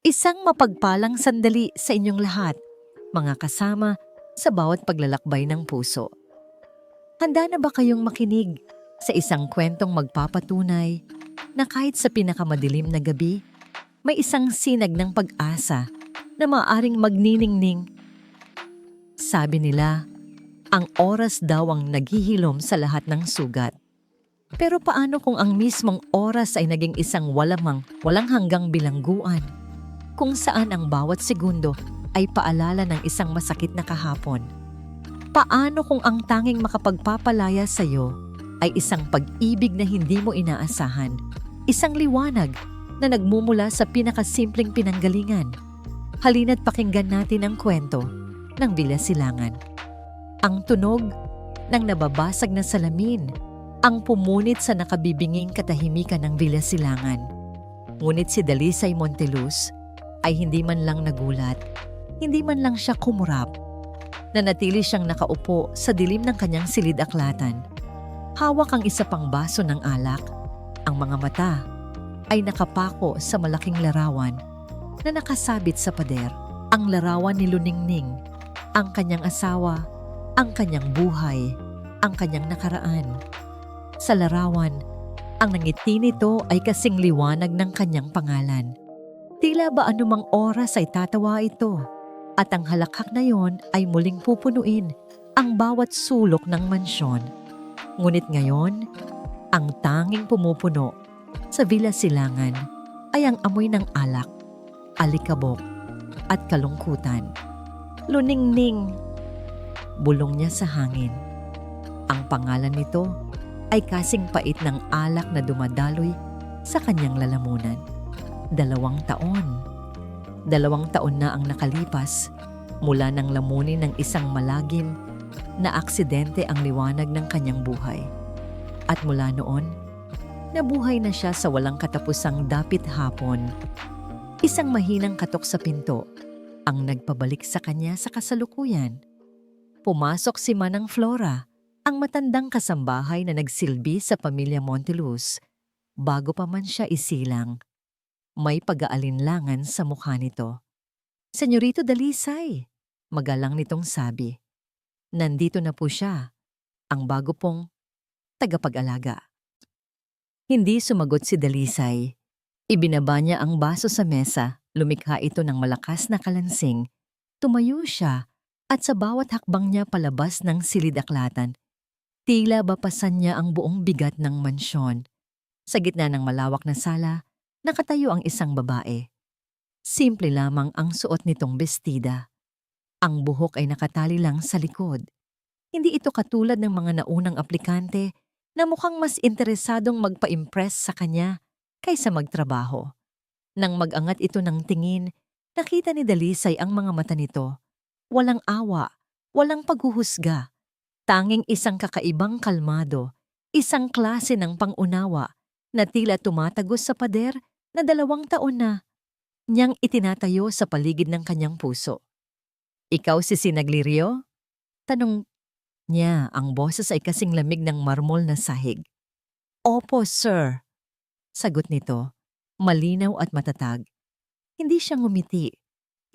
Isang mapagpalang sandali sa inyong lahat, mga kasama sa bawat paglalakbay ng puso. Handa na ba kayong makinig sa isang kwentong magpapatunay na kahit sa pinakamadilim na gabi, may isang sinag ng pag-asa na maaaring magniningning? Sabi nila, ang oras daw ang naghihilom sa lahat ng sugat. Pero paano kung ang mismong oras ay naging isang walang hanggang bilangguan? Kung saan ang bawat segundo ay paalala ng isang masakit na kahapon. Paano kung ang tanging makapagpapalaya sa iyo ay isang pag-ibig na hindi mo inaasahan? Isang liwanag na nagmumula sa pinakasimpleng pinanggalingan. Halina't pakinggan natin ang kwento ng Villa Silangan. Ang tunog ng nababasag na salamin, ang pumunit sa nakabibinging katahimikan ng Villa Silangan. Ngunit si Dalisay Monteluz ay hindi man lang nagulat, hindi man lang siya kumurap. Nanatili siyang nakaupo sa dilim ng kanyang silid-aklatan. Hawak ang isa pang baso ng alak. Ang mga mata ay nakapako sa malaking larawan na nakasabit sa pader. Ang larawan ni Luningning, ang kanyang asawa, ang kanyang buhay, ang kanyang nakaraan. Sa larawan, ang nangiti nito ay kasing liwanag ng kanyang pangalan. Tila ba anumang oras ay tatawa ito at ang halakhak na yon ay muling pupunuin ang bawat sulok ng mansyon. Ngunit ngayon, ang tanging pumupuno sa Villa Silangan ay ang amoy ng alak, alikabok at kalungkutan. Luningning, bulong niya sa hangin. Ang pangalan nito ay kasing pait ng alak na dumadaloy sa kanyang lalamunan. 2 taon. 2 taon na ang nakalipas mula nang lamunin ng isang malagim na aksidente ang liwanag ng kanyang buhay. At mula noon, nabuhay na siya sa walang katapusang dapit hapon. Isang mahinang katok sa pinto ang nagpabalik sa kanya sa kasalukuyan. Pumasok si Manang Flora, ang matandang kasambahay na nagsilbi sa pamilya Monteluz bago pa man siya isilang. May pag-aalinlangan sa mukha nito. "Senyorito Dalisay," magalang nitong sabi. Nandito na po siya, ang bago pong tagapag-alaga. Hindi sumagot si Dalisay. Ibinaba niya ang baso sa mesa, lumikha ito ng malakas na kalansing. Tumayo siya at sa bawat hakbang niya palabas ng silid-aklatan, tila bapasan niya ang buong bigat ng mansyon. Sa gitna ng malawak na sala, nakatayo ang isang babae. Simple lamang ang suot nitong bestida. Ang buhok ay nakatali lang sa likod. Hindi ito katulad ng mga naunang aplikante na mukhang mas interesadong magpa-impress sa kanya kaysa magtrabaho. Nang mag-angat ito ng tingin, nakita ni Dalisay ang mga mata nito. Walang awa, walang paghuhusga. Tanging isang kakaibang kalmado, isang klase ng pangunawa na tila tumatagos sa pader na 2 taon na niyang itinatayo sa paligid ng kanyang puso. "Ikaw si Sinaglirio?" Tanong niya, ang boses ay kasing lamig ng marmol na sahig. "Opo, sir," sagot nito, malinaw at matatag. Hindi siya ngumiti,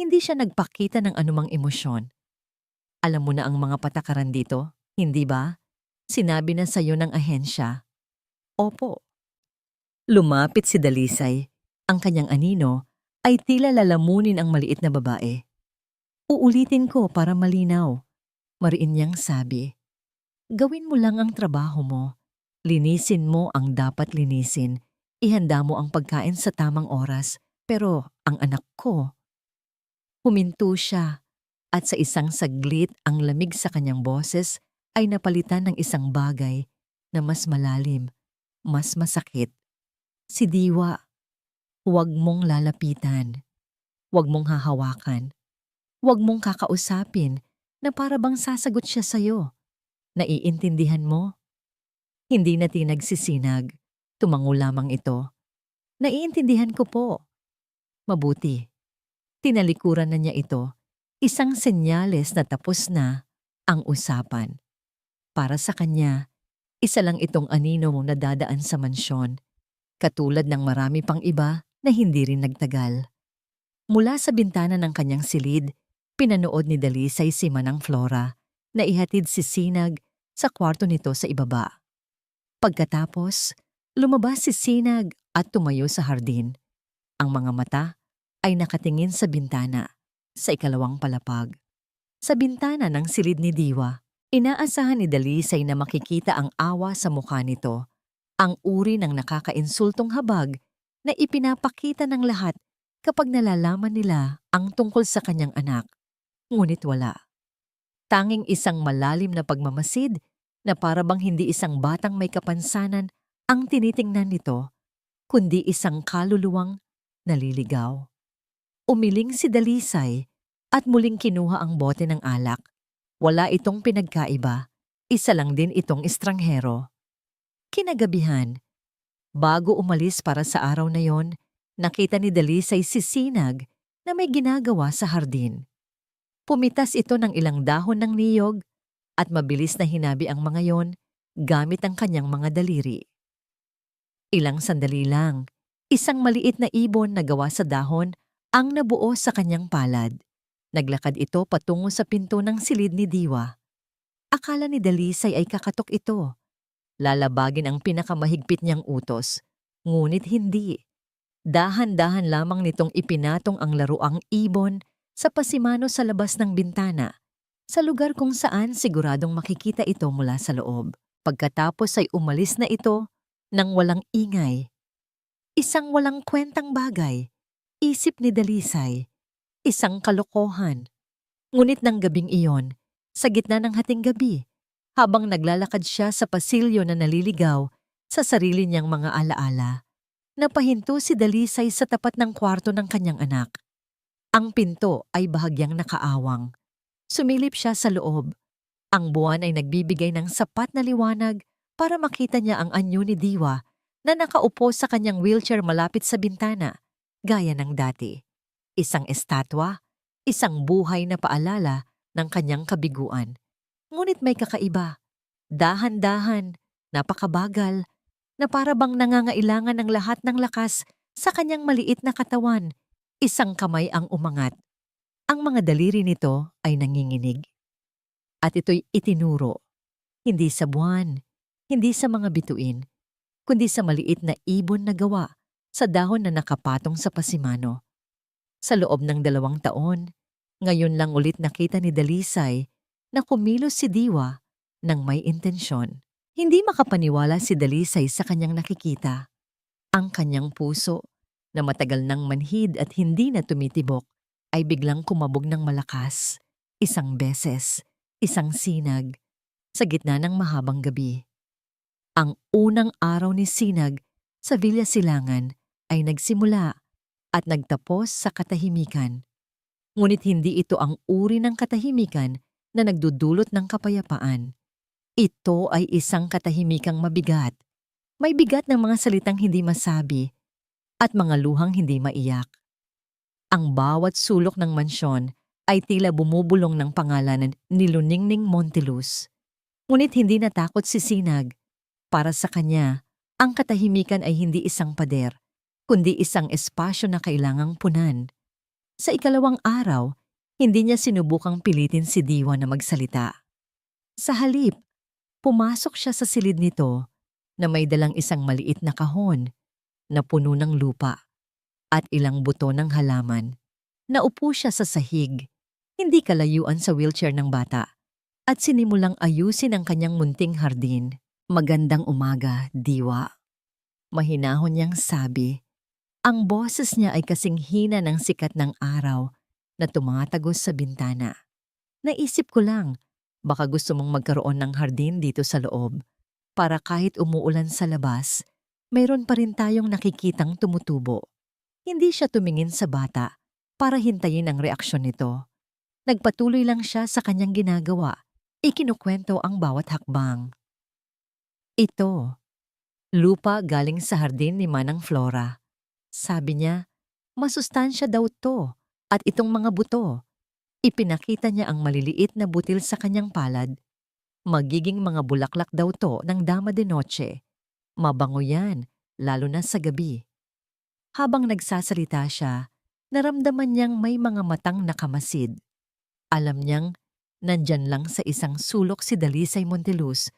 hindi siya nagpakita ng anumang emosyon. "Alam mo na ang mga patakaran dito, hindi ba? Sinabi na sa'yo ng ahensya." "Opo." Lumapit si Dalisay. Ang kanyang anino ay tila lalamunin ang maliit na babae. "Uulitin ko para malinaw," mariin niyang sabi. "Gawin mo lang ang trabaho mo. Linisin mo ang dapat linisin. Ihanda mo ang pagkain sa tamang oras. Pero ang anak ko..." Huminto siya at sa isang saglit ang lamig sa kanyang boses ay napalitan ng isang bagay na mas malalim, mas masakit. "Si Diwa, huwag mong lalapitan. Huwag mong hahawakan. Huwag mong kakausapin na para bang sasagot siya sa'yo. Naiintindihan mo?" Hindi na tinagsisinag. Tumango lamang ito. "Naiintindihan ko po." "Mabuti." Tinalikuran na niya ito. Isang senyales na tapos na ang usapan. Para sa kanya, isa lang itong anino na dadaan sa mansyon, katulad ng marami pang iba na hindi rin nagtagal. Mula sa bintana ng kanyang silid, pinanood ni Dalisay si Manang Flora na ihatid si Sinag sa kwarto nito sa ibaba. Pagkatapos, lumabas si Sinag at tumayo sa hardin. Ang mga mata ay nakatingin sa bintana sa ikalawang palapag. Sa bintana ng silid ni Diwa, inaasahan ni Dalisay na makikita ang awa sa mukha nito, ang uri ng nakakainsultong habag na ipinapakita ng lahat kapag nalalaman nila ang tungkol sa kanyang anak. Ngunit wala. Tanging isang malalim na pagmamasid na para bang hindi isang batang may kapansanan ang tinitingnan nito, kundi isang kaluluwang naliligaw. Umiling si Dalisay at muling kinuha ang bote ng alak. Wala itong pinagkaiba, isa lang din itong estranghero. Kinagabihan, bago umalis para sa araw na yon, nakita ni Dalisay si Sinag na may ginagawa sa hardin. Pumitas ito ng ilang dahon ng niyog at mabilis na hinabi ang mga yon gamit ang kanyang mga daliri. Ilang sandali lang, isang maliit na ibon na gawa sa dahon ang nabuo sa kanyang palad. Naglakad ito patungo sa pinto ng silid ni Diwa. Akala ni Dalisay ay kakatok ito. Lalabagin ang pinakamahigpit niyang utos. Ngunit hindi. Dahan-dahan lamang nitong ipinatong ang laruang ibon sa pasimano sa labas ng bintana, sa lugar kung saan siguradong makikita ito mula sa loob. Pagkatapos ay umalis na ito nang walang ingay. Isang walang kwentang bagay, isip ni Dalisay. Isang kalokohan. Ngunit ng gabing iyon, sa gitna ng hating gabi, habang naglalakad siya sa pasilyo na naliligaw sa sarili niyang mga alaala, napahinto si Dalisay sa tapat ng kwarto ng kanyang anak. Ang pinto ay bahagyang nakaawang. Sumilip siya sa loob. Ang buwan ay nagbibigay ng sapat na liwanag para makita niya ang anyo ni Diwa na nakaupo sa kanyang wheelchair malapit sa bintana, gaya ng dati. Isang estatwa, isang buhay na paalala ng kanyang kabiguan. Ngunit may kakaiba. Dahan-dahan, napakabagal, na para bang nangangailangan ng lahat ng lakas sa kanyang maliit na katawan. Isang kamay ang umangat. Ang mga daliri nito ay nanginginig. At ito'y itinuro, hindi sa buwan, hindi sa mga bituin, kundi sa maliit na ibon na gawa sa dahon na nakapatong sa pasimano. Sa loob ng 2 taon, ngayon lang ulit nakita ni Dalisay na kumilos si Diwa ng may intensyon. Hindi makapaniwala si Dalisay sa kanyang nakikita. Ang kanyang puso, na matagal nang manhid at hindi na tumitibok, ay biglang kumabog ng malakas, isang beses, isang sinag, sa gitna ng mahabang gabi. Ang unang araw ni Sinag sa Villa Silangan ay nagsimula at nagtapos sa katahimikan. Ngunit hindi ito ang uri ng katahimikan na nagdudulot ng kapayapaan. Ito ay isang katahimikang mabigat. May bigat ng mga salitang hindi masabi at mga luhang hindi maiyak. Ang bawat sulok ng mansyon ay tila bumubulong ng pangalan ni Luningning Monteluz. Ngunit hindi natakot si Sinag. Para sa kanya, ang katahimikan ay hindi isang pader, kundi isang espasyo na kailangang punan. Sa ikalawang araw, hindi niya sinubukang pilitin si Diwa na magsalita. Sa halip, pumasok siya sa silid nito na may dalang isang maliit na kahon na puno ng lupa at ilang buto ng halaman. Naupo siya sa sahig, hindi kalayuan sa wheelchair ng bata, at sinimulang ayusin ang kanyang munting hardin. Magandang umaga, Diwa. Mahinahon niyang sabi. Ang boses niya ay kasing hina ng sikat ng araw na tumatagos sa bintana. Naisip ko lang, baka gusto mong magkaroon ng hardin dito sa loob para kahit umuulan sa labas, mayroon pa rin tayong nakikitang tumutubo. Hindi siya tumingin sa bata para hintayin ang reaksyon nito. Nagpatuloy lang siya sa kanyang ginagawa, ikinukwento ang bawat hakbang. Ito, lupa galing sa hardin ni Manang Flora. Sabi niya, masustansya daw to at itong mga buto. Ipinakita niya ang maliliit na butil sa kanyang palad. Magiging mga bulaklak daw to ng Dama de Noche. Mabango yan, lalo na sa gabi. Habang nagsasalita siya, Naramdaman niyang may mga matang nakamasid. Alam niyang nandyan lang sa isang sulok si Dalisay Monteluz,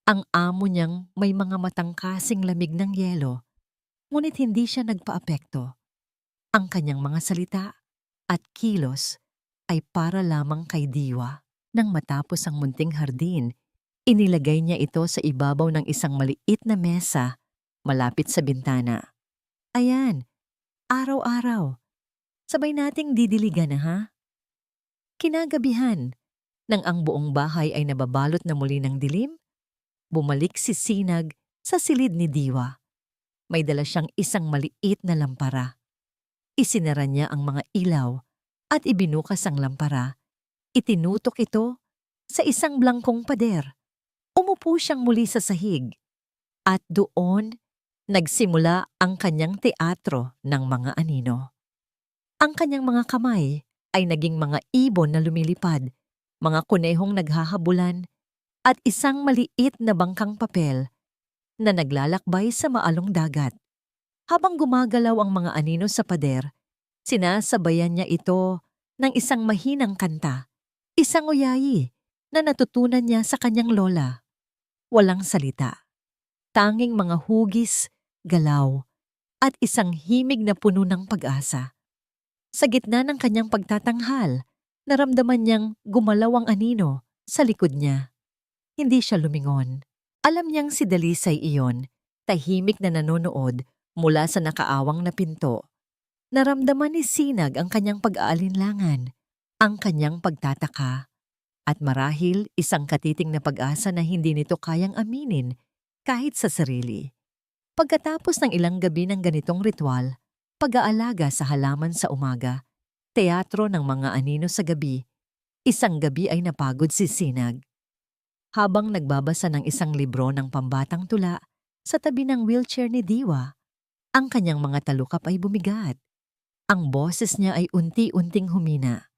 ang amo niyang may mga matang kasing lamig ng yelo, ngunit hindi siya nagpaapekto. Ang kanyang mga salita at kilos ay para lamang kay Diwa. Nang matapos ang munting hardin, inilagay niya ito sa ibabaw ng isang maliit na mesa malapit sa bintana. Ayan, araw-araw. Sabay nating didiligan na ha? Kinagabihan, nang ang buong bahay ay nababalot na muli ng dilim, bumalik si Sinag sa silid ni Diwa. May dala siyang isang maliit na lampara. Isinara niya ang mga ilaw at ibinukas ang lampara. Itinutok ito sa isang blangkong pader. Umupo siyang muli sa sahig. At doon, nagsimula ang kanyang teatro ng mga anino. Ang kanyang mga kamay ay naging mga ibon na lumilipad, mga kunehong naghahabulan, at isang maliit na bangkang papel na naglalakbay sa maalong dagat. Habang gumagalaw ang mga anino sa pader, sinasabayan niya ito ng isang mahinang kanta, isang uyayi na natutunan niya sa kanyang lola. Walang salita, tanging mga hugis, galaw, at isang himig na puno ng pag-asa. Sa gitna ng kanyang pagtatanghal, naramdaman niyang gumalaw ang anino sa likod niya. Hindi siya lumingon. Alam niyang si Dalisay iyon, tahimik na nanonood mula sa nakaawang na pinto. Naramdaman ni Sinag ang kanyang pag-aalinlangan, ang kanyang pagtataka, at marahil isang katiting na pag-asa na hindi nito kayang aminin kahit sa sarili. Pagkatapos ng ilang gabi ng ganitong ritual, pag-aalaga sa halaman sa umaga, teatro ng mga anino sa gabi, isang gabi ay napagod si Sinag. Habang nagbabasa ng isang libro ng pambatang tula sa tabi ng wheelchair ni Diwa, ang kanyang mga talukap ay bumigat. Ang boses niya ay unti-unting humina,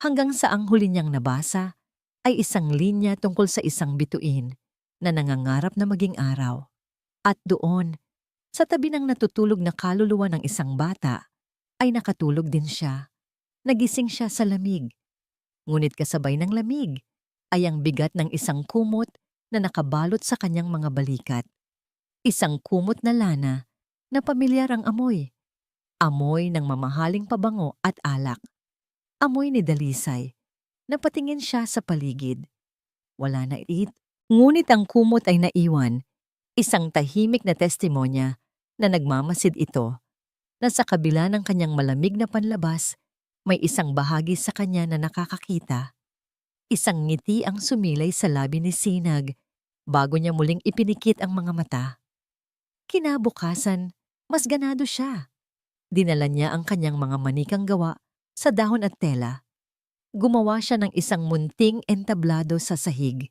hanggang sa ang huli niyang nabasa ay isang linya tungkol sa isang bituin na nangangarap na maging araw. At doon, sa tabi ng natutulog na kaluluwa ng isang bata, ay nakatulog din siya. Nagising siya sa lamig. Ngunit kasabay ng lamig ay ang bigat ng isang kumot na nakabalot sa kanyang mga balikat. Isang kumot na lana na pamilyar ang amoy. Amoy ng mamahaling pabango at alak. Amoy ni Dalisay. Napatingin siya sa paligid. Wala na ngunit ang kumot ay naiwan. Isang tahimik na testimonya na nagmamasid ito na sa kabila ng kanyang malamig na panlabas, may isang bahagi sa kanya na nakakakita. Isang ngiti ang sumilay sa labi ni Sinag bago niya muling ipinikit ang mga mata. Kinabukasan, mas ganado siya. Dinala niya ang kanyang mga manikang gawa sa dahon at tela. Gumawa siya ng isang munting entablado sa sahig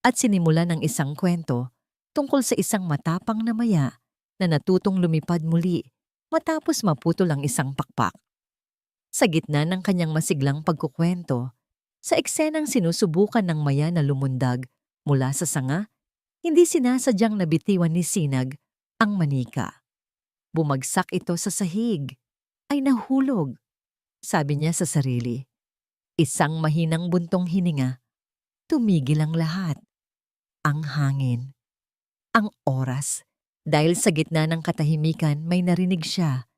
at sinimula ng isang kwento tungkol sa isang matapang na maya na natutong lumipad muli matapos maputol ang isang pakpak. Sa gitna ng kanyang masiglang pagkukwento, sa eksenang sinusubukan ng maya na lumundag mula sa sanga, hindi sinasadyang nabitiwan ni Sinag ang manika. Bumagsak ito sa sahig. Ay nahulog. Sabi niya sa sarili. Isang mahinang buntong hininga. Tumigil ang lahat. Ang hangin. Ang oras. Dahil sa gitna ng katahimikan may narinig siya.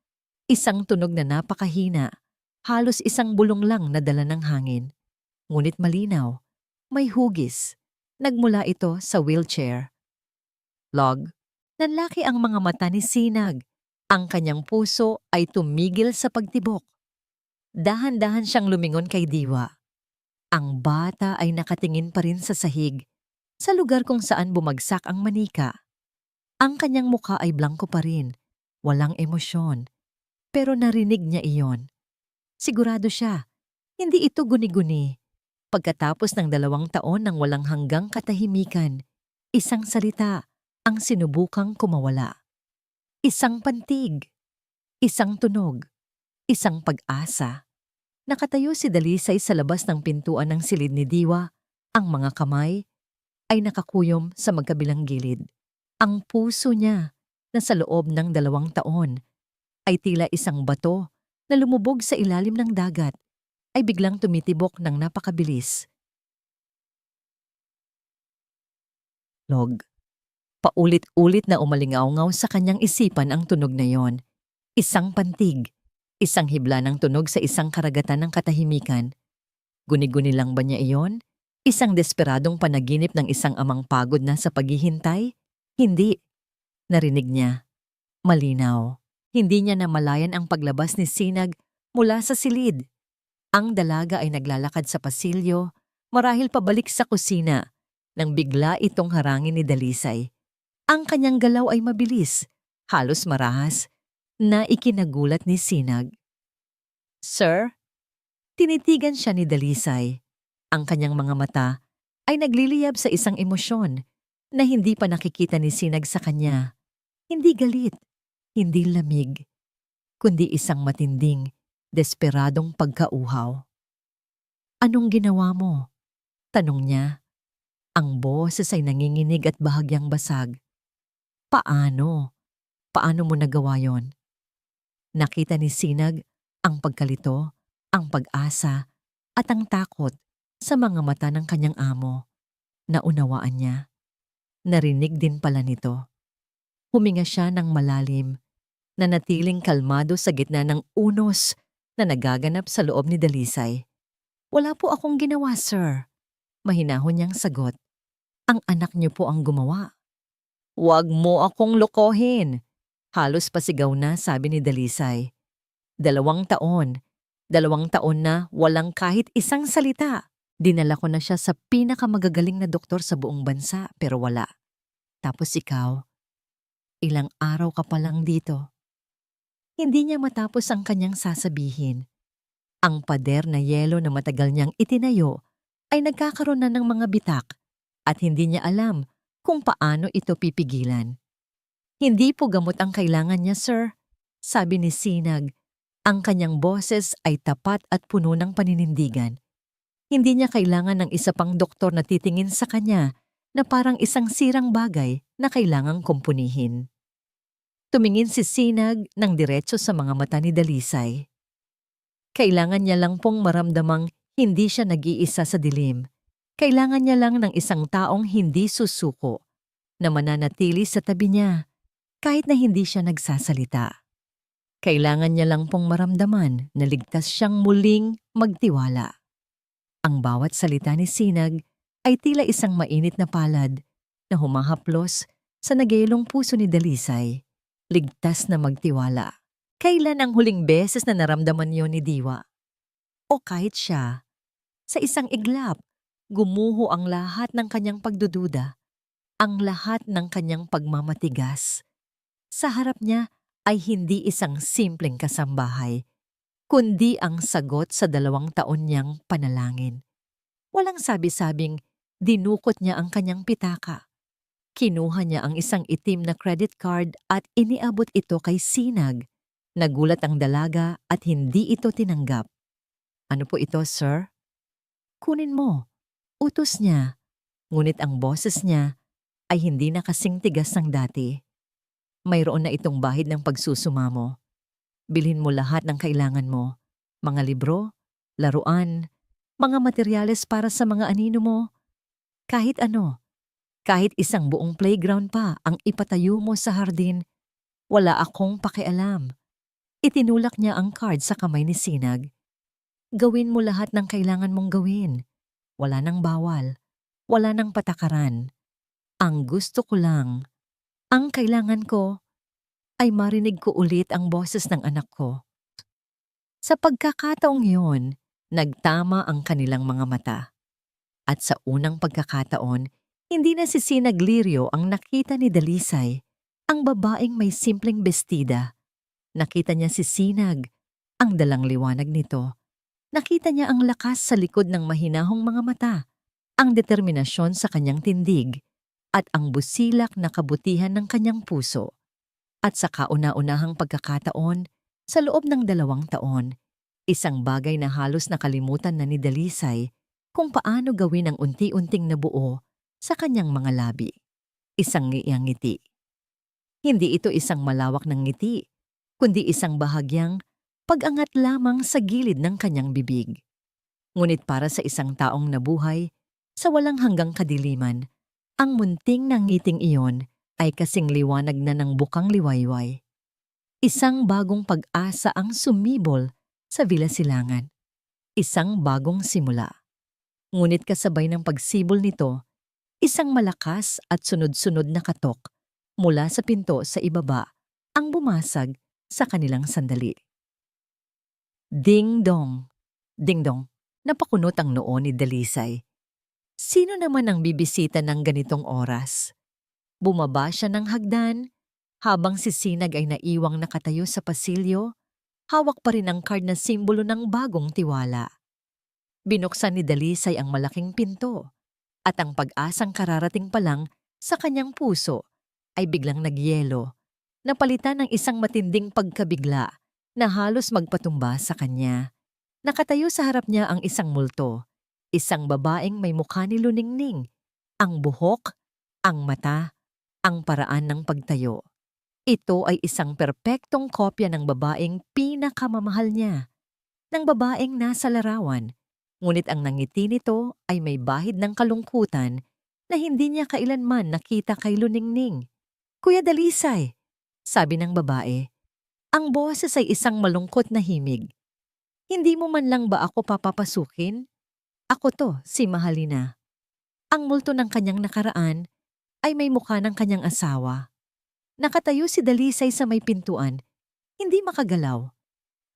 Isang tunog na napakahina. Halos isang bulong lang na dala ng hangin. Ngunit malinaw. May hugis. Nagmula ito sa wheelchair. Log. Nanlaki ang mga mata ni Sinag. Ang kanyang puso ay tumigil sa pagtibok. Dahan-dahan siyang lumingon kay Diwa. Ang bata ay nakatingin pa rin sa sahig, sa lugar kung saan bumagsak ang manika. Ang kanyang mukha ay blanko pa rin, walang emosyon. Pero narinig niya iyon. Sigurado siya, hindi ito guni-guni. Pagkatapos ng 2 taon ng walang hanggang katahimikan, isang salita ang sinubukang kumawala. Isang pantig, isang tunog, isang pag-asa. Nakatayo si Dalisay sa labas ng pintuan ng silid ni Diwa. Ang mga kamay ay nakakuyom sa magkabilang gilid. Ang puso niya na sa loob ng 2 taon ay tila isang bato na lumubog sa ilalim ng dagat ay biglang tumitibok ng napakabilis. Log. Paulit-ulit na umalingaw-ngaw sa kanyang isipan ang tunog na yon. Isang pantig, isang hibla ng tunog sa isang karagatan ng katahimikan. Guni-guni lang ba niya iyon? Isang desperadong panaginip ng isang amang pagod na sa paghihintay? Hindi. Narinig niya. Malinaw. Hindi niya namalayan ang paglabas ni Sinag mula sa silid. Ang dalaga ay naglalakad sa pasilyo, marahil pabalik sa kusina, nang bigla itong harangin ni Dalisay. Ang kanyang galaw ay mabilis, halos marahas, na ikinagulat ni Sinag. "Sir?" Tinitigan siya ni Dalisay. Ang kanyang mga mata ay nagliliyab sa isang emosyon na hindi pa nakikita ni Sinag sa kanya. Hindi galit, hindi lamig, kundi isang matinding, desperadong pagkauhaw. "Anong ginawa mo?" tanong niya. Ang boses ay nanginginig at bahagyang basag. "Paano? Paano mo nagawa yon?" Nakita ni Sinag ang pagkalito, ang pag-asa, at ang takot sa mga mata ng kanyang amo. Naunawaan niya. Narinig din pala nito. Huminga siya ng malalim, nanatiling kalmado sa gitna ng unos na nagaganap sa loob ni Dalisay. "Wala po akong ginawa, sir." Mahinahon niyang sagot. "Ang anak niyo po ang gumawa." "Huwag mo akong lokohin." Halos pasigaw na sabi ni Dalisay. 2 taon. 2 taon na walang kahit isang salita. Dinala ko na siya sa pinakamagagaling na doktor sa buong bansa pero wala. Tapos ikaw, ilang araw ka pa lang dito. Hindi niya matapos ang kanyang sasabihin. Ang pader na yelo na matagal niyang itinayo ay nagkakaroon na ng mga bitak at hindi niya alam kung paano ito pipigilan. "Hindi po gamot ang kailangan niya, sir," sabi ni Sinag. Ang kanyang boses ay tapat at puno ng paninindigan. Hindi niya kailangan ng isa pang doktor na titingin sa kanya na parang isang sirang bagay na kailangang kumpunihin. Tumingin si Sinag ng diretso sa mga mata ni Dalisay. Kailangan niya lang pong maramdamang hindi siya nag-iisa sa dilim. Kailangan niya lang ng isang taong hindi susuko, na mananatili sa tabi niya, kahit na hindi siya nagsasalita. Kailangan niya lang pong maramdaman na ligtas siyang muling magtiwala. Ang bawat salita ni Sinag ay tila isang mainit na palad na humahaplos sa nagyayalong puso ni Dalisay. Ligtas na magtiwala. Kailan ang huling beses na naramdaman yon ni Diwa? O kahit siya, sa isang iglap, gumuho ang lahat ng kanyang pagdududa, ang lahat ng kanyang pagmamatigas. Sa harap niya ay hindi isang simpleng kasambahay, kundi ang sagot sa 2 taon niyang panalangin. Walang sabi-sabing dinukot niya ang kanyang pitaka. Kinuha niya ang isang itim na credit card at iniabot ito kay Sinag. Nagulat ang dalaga at hindi ito tinanggap. "Ano po ito, sir?" "Kunin mo." Utos niya. Ngunit ang boses niya ay hindi na kasing tigas ng dati. "Mayroon na itong bahid ng pagsusumamo. Bilhin mo lahat ng kailangan mo. Mga libro, laruan, mga materyales para sa mga anino mo. Kahit ano. Kahit isang buong playground pa ang ipatayo mo sa hardin, wala akong pakialam." Itinulak niya ang card sa kamay ni Sinag. "Gawin mo lahat ng kailangan mong gawin. Wala nang bawal. Wala nang patakaran. Ang gusto ko lang, ang kailangan ko, ay marinig ko ulit ang boses ng anak ko." Sa pagkakataong yun, nagtama ang kanilang mga mata. At sa unang pagkakataon, hindi na si Sinag Lirio ang nakita ni Dalisay, ang babaeng may simpleng bestida. Nakita niya si Sinag, ang dalang liwanag nito. Nakita niya ang lakas sa likod ng mahinahong mga mata, ang determinasyon sa kanyang tindig, at ang busilak na kabutihan ng kanyang puso. At sa kauna-unahang pagkakataon, sa loob ng 2 taon, isang bagay na halos nakalimutan na ni Dalisay kung paano gawin ang unti-unting nabuo sa kanyang mga labi. Isang ngiyang ngiti. Hindi ito isang malawak ng ngiti, kundi isang bahagyang pag-angat lamang sa gilid ng kanyang bibig. Ngunit para sa isang taong nabuhay sa walang hanggang kadiliman, ang munting na ngiting iyon ay kasing liwanag na ng bukang liwayway. Isang bagong pag-asa ang sumibol sa Villa Silangan. Isang bagong simula. Ngunit kasabay ng pagsibol nito, isang malakas at sunod-sunod na katok mula sa pinto sa ibaba ang bumasag sa kanilang sandali. Ding-dong! Ding-dong! Napakunot ang noo ni Dalisay. Sino naman ang bibisita ng ganitong oras? Bumaba siya ng hagdan, habang si Sinag ay naiwang nakatayo sa pasilyo, hawak pa rin ang card na simbolo ng bagong tiwala. Binuksan ni Dalisay ang malaking pinto, at ang pag-asang kararating pa lang sa kanyang puso ay biglang nagyelo, napalitan ng isang matinding pagkabigla na halos magpatumba sa kanya. Nakatayo sa harap niya ang isang multo, isang babaeng may mukha ni Luningning, ang buhok, ang mata, ang paraan ng pagtayo. Ito ay isang perpektong kopya ng babaeng pinakamamahal niya, ng babaeng nasa larawan, ngunit ang nangiti nito ay may bahid ng kalungkutan na hindi niya kailanman nakita kay Luningning. "Kuya Dalisay," sabi ng babae, ang boses ay isang malungkot na himig. "Hindi mo man lang ba ako papapasukin? Ako to, si Mahalina." Ang multo ng kanyang nakaraan ay may mukha ng kanyang asawa. Nakatayo si Dalisay sa may pintuan, hindi makagalaw,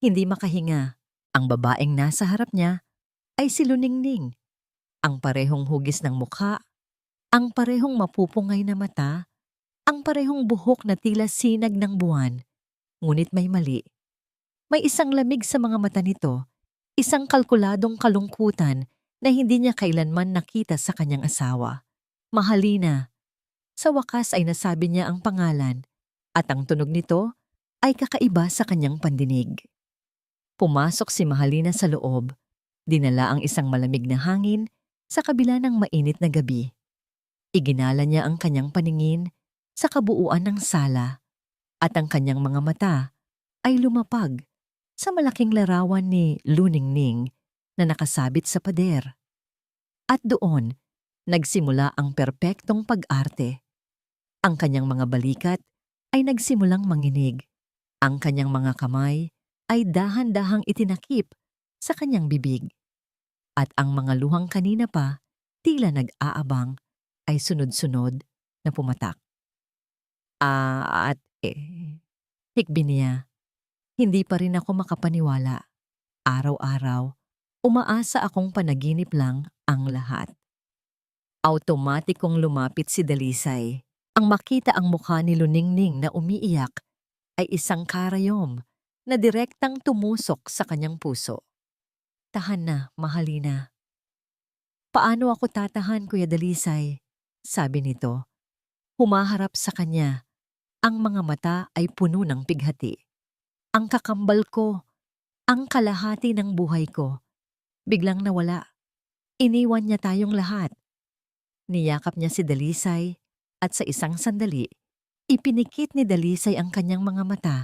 hindi makahinga. Ang babaeng nasa harap niya ay si Luningning. Ang parehong hugis ng mukha, ang parehong mapupungay na mata, ang parehong buhok na tila sinag ng buwan. Ngunit may mali. May isang lamig sa mga mata nito, isang kalkuladong kalungkutan na hindi niya kailanman nakita sa kanyang asawa. Mahalina. Sa wakas ay nasabi niya ang pangalan, at ang tunog nito ay kakaiba sa kanyang pandinig. Pumasok si Mahalina sa loob, dinala ang isang malamig na hangin sa kabila ng mainit na gabi. Iginala niya ang kanyang paningin sa kabuuan ng sala, at ang kanyang mga mata ay lumapag sa malaking larawan ni Luningning na nakasabit sa pader. At doon, nagsimula ang perpektong pag-arte. Ang kanyang mga balikat ay nagsimulang manginig. Ang kanyang mga kamay ay dahan-dahang itinakip sa kanyang bibig. At ang mga luhang kanina pa, tila nag-aabang, ay sunod-sunod na pumatak. Hikbi niya. Hindi pa rin ako makapaniwala. Araw-araw, umaasa akong panaginip lang ang lahat. Automatikong lumapit si Dalisay. Ang makita ang mukha ni Luningning na umiiyak ay isang karayom na direktang tumusok sa kanyang puso. "Tahan na, Mahalina." "Paano ako tatahan, Kuya Dalisay?" sabi nito. Humaharap sa kanya. Ang mga mata ay puno ng pighati. "Ang kakambal ko, ang kalahati ng buhay ko, biglang nawala. Iniwan niya tayong lahat." Niyakap niya si Dalisay at sa isang sandali, ipinikit ni Dalisay ang kanyang mga mata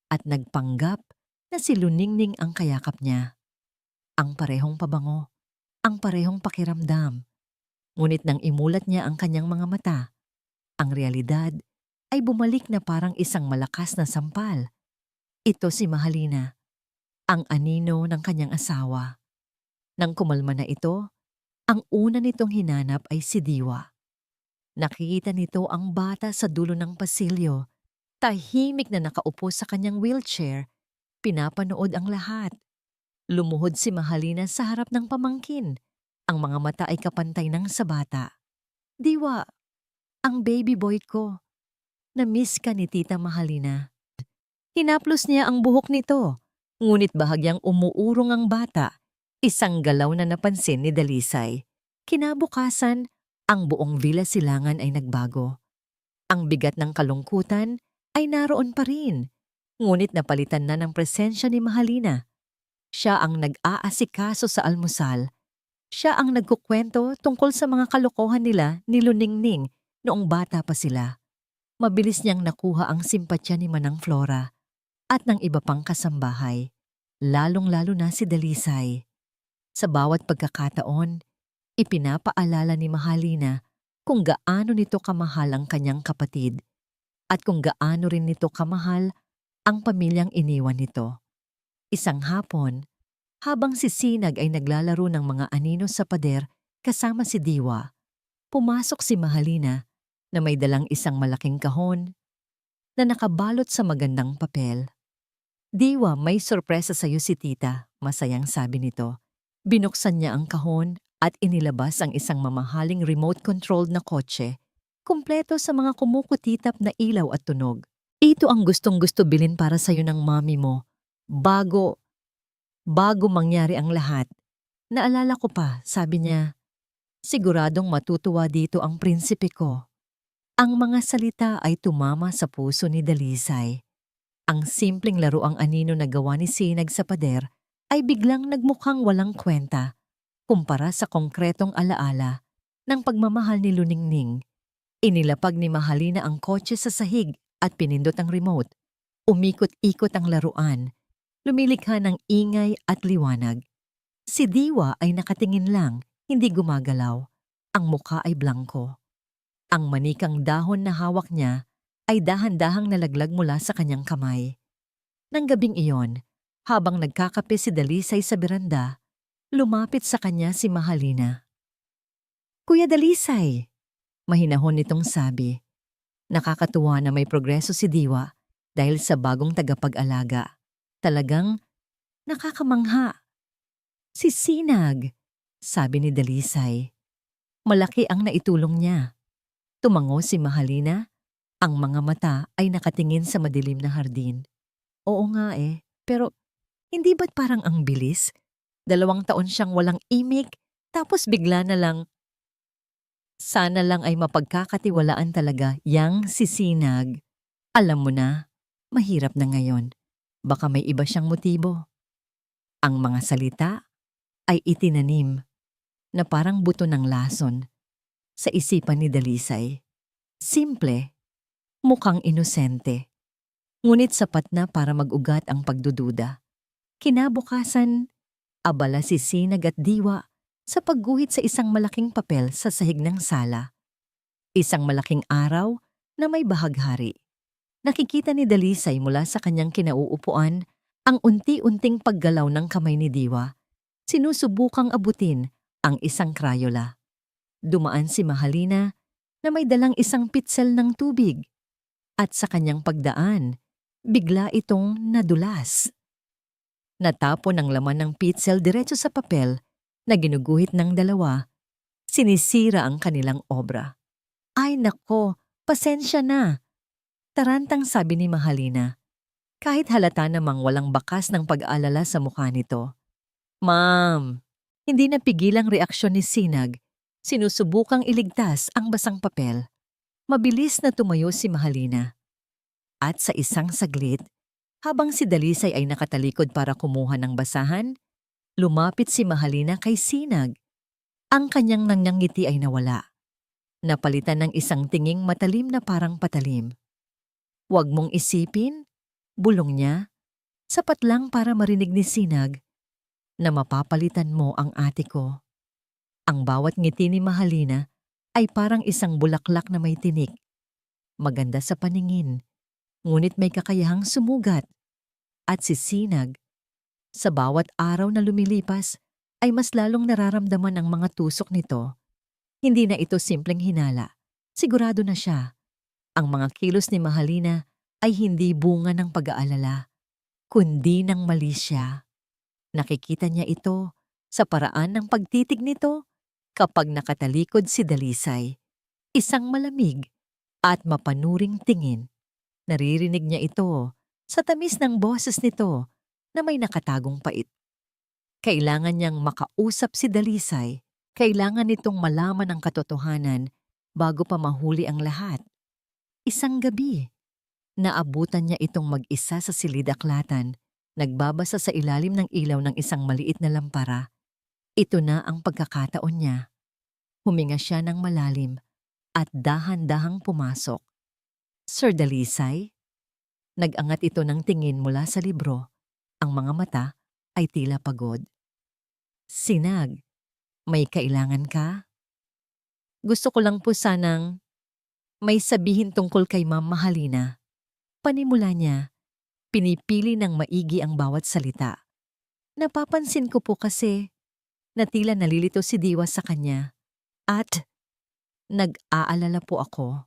at nagpanggap na si Luningning ang kayakap niya. Ang parehong pabango, ang parehong pakiramdam. Ngunit nang imulat niya ang kanyang mga mata, ang realidad ay bumalik na parang isang malakas na sampal. Ito si Mahalina, ang anino ng kanyang asawa. Nang kumalma na ito, ang una nitong hinanap ay si Diwa. Nakikita nito ang bata sa dulo ng pasilyo, tahimik na nakaupo sa kanyang wheelchair, pinapanood ang lahat. Lumuhod si Mahalina sa harap ng pamangkin. Ang mga mata ay kapantay ng sa bata. "Diwa, ang baby boy ko. Na-miss ka ni Tita Mahalina." Hinaplos niya ang buhok nito, ngunit bahagyang umuurong ang bata. Isang galaw na napansin ni Dalisay. Kinabukasan, ang buong Villa Silangan ay nagbago. Ang bigat ng kalungkutan ay naroon pa rin, ngunit napalitan na ng presensya ni Mahalina. Siya ang nag-aasikaso sa almusal. Siya ang nagkukwento tungkol sa mga kalokohan nila ni Luningning noong bata pa sila. Mabilis niyang nakuha ang simpatya ni Manang Flora at ng iba pang kasambahay. lalong-lalo na si Dalisay. Sa bawat pagkakataon, ipinapaalala ni Mahalina kung gaano nito kamahal ang kanyang kapatid at kung gaano rin nito kamahal ang pamilyang iniwan nito. Isang hapon, habang si Sinag ay naglalaro ng mga anino sa pader kasama si Diwa, pumasok si Mahalina na may dalang isang malaking kahon na nakabalot sa magandang papel. Diwa, may sorpresa sa'yo si tita, masayang sabi nito. Binuksan niya ang kahon at inilabas ang isang mamahaling remote-controlled na kotse, kumpleto sa mga kumukutitap na ilaw at tunog. Ito ang gustong-gusto bilhin para sa'yo ng mami mo. Bago mangyari ang lahat. Naalala ko pa, sabi niya, siguradong matutuwa dito ang prinsipe ko. Ang mga salita ay tumama sa puso ni Dalisay. Ang simpleng laruang anino na gawa ni Sinag sa pader ay biglang nagmukhang walang kwenta kumpara sa konkretong alaala ng pagmamahal ni Luningning. Inilapag ni Mahalina ang kotse sa sahig at pinindot ang remote. Umikot-ikot ang laruan, lumilikha ng ingay at liwanag. Si Diwa ay nakatingin lang, hindi gumagalaw. Ang mukha ay blanko. Ang manikang dahon na hawak niya ay dahan-dahang nalaglag mula sa kanyang kamay. Nang gabing iyon, habang nagkakape si Dalisay sa beranda, lumapit sa kanya si Mahalina. Kuya Dalisay, mahinahon nitong sabi. Nakakatuwa na may progreso si Diwa dahil sa bagong tagapag-alaga. Talagang nakakamangha. Si Sinag, sabi ni Dalisay. Malaki ang naitulong niya. Tumango si Mahalina. Ang mga mata ay nakatingin sa madilim na hardin. Oo nga pero hindi ba't parang ang bilis? 2 taon siyang walang imik, tapos bigla na lang. Sana lang ay mapagkakatiwalaan talaga yang si Sinag. Alam mo na, mahirap na ngayon. Baka may iba siyang motibo. Ang mga salita ay itinanim na parang buto ng lason sa isipan ni Dalisay. Simple, mukhang inosente, ngunit sapat na para mag-ugat ang pagdududa. Kinabukasan, abala si Sinag at Diwa sa pagguhit sa isang malaking papel sa sahig ng sala. Isang malaking araw na may bahaghari. Nakikita ni Dalisay mula sa kanyang kinauupuan ang unti-unting paggalaw ng kamay ni Diwa. Sinusubukang abutin ang isang krayola. Dumaan si Mahalina na may dalang isang pitsel ng tubig. At sa kanyang pagdaan, bigla itong nadulas. Natapon ang laman ng pitsel diretso sa papel na ginuguhit ng dalawa. Sinisira ang kanilang obra. Ay nako, pasensya na. Tarantang sabi ni Mahalina. Kahit halata namang walang bakas ng pag-aalala sa mukha nito. Ma'am, hindi napigilang reaksyon ni Sinag. Sinusubukang iligtas ang basang papel. Mabilis na tumayo si Mahalina. At sa isang saglit, habang si Dalisay ay nakatalikod para kumuha ng basahan, lumapit si Mahalina kay Sinag. Ang kanyang nangyangiti ay nawala. Napalitan ng isang tinging matalim na parang patalim. Huwag mong isipin, bulong niya, sapat lang para marinig ni Sinag na mapapalitan mo ang ate ko. Ang bawat ngiti ni Mahalina ay parang isang bulaklak na may tinik. Maganda sa paningin, ngunit may kakayahang sumugat. At si Sinag, sa bawat araw na lumilipas, ay mas lalong nararamdaman ang mga tusok nito. Hindi na ito simpleng hinala. Sigurado na siya. Ang mga kilos ni Mahalina ay hindi bunga ng pag-aalala, kundi ng mali siya. Nakikita niya ito sa paraan ng pagtitig nito kapag nakatalikod si Dalisay. Isang malamig at mapanuring tingin. Naririnig niya ito sa tamis ng boses nito na may nakatagong pait. Kailangan niyang makausap si Dalisay. Kailangan nitong malaman ang katotohanan bago pa mahuli ang lahat. Isang gabi, naabutan niya itong mag-isa sa silid-aklatan, nagbabasa sa ilalim ng ilaw ng isang maliit na lampara. Ito na ang pagkakataon niya. Huminga siya ng malalim at dahan-dahang pumasok. Sir Dalisay? Nag-angat ito ng tingin mula sa libro. Ang mga mata ay tila pagod. Sinag, may kailangan ka? Gusto ko lang po sanang may sabihin tungkol kay Ma'am Mahalina. Panimula niya, pinipili ng maigi ang bawat salita. Napapansin ko po kasi na tila nalilito si Diwa sa kanya at nag-aalala po ako.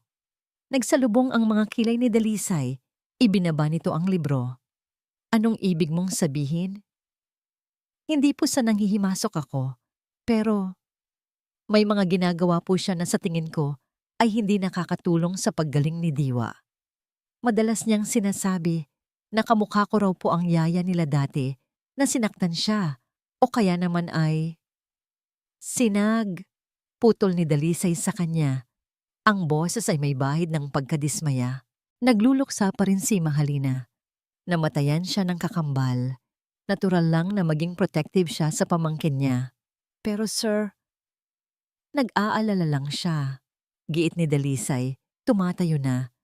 Nagsalubong ang mga kilay ni Dalisay, ibinaba nito ang libro. Anong ibig mong sabihin? Hindi po sa nanghihimasok ako, pero may mga ginagawa po siya na sa tingin ko ay hindi nakakatulong sa paggaling ni Diwa. Madalas niyang sinasabi na kamukha ko raw po ang yaya nila dati na sinaktan siya o kaya naman ay sinag. Putol ni Dalisay sa kanya. Ang boses ay may bahid ng pagkadismaya. Nagluluksa pa rin si Mahalina. Namatayan siya ng kakambal. Natural lang na maging protective siya sa pamangkin niya. Pero sir, nag-aalala lang siya. Giit ni Dalisay, tumatayo na.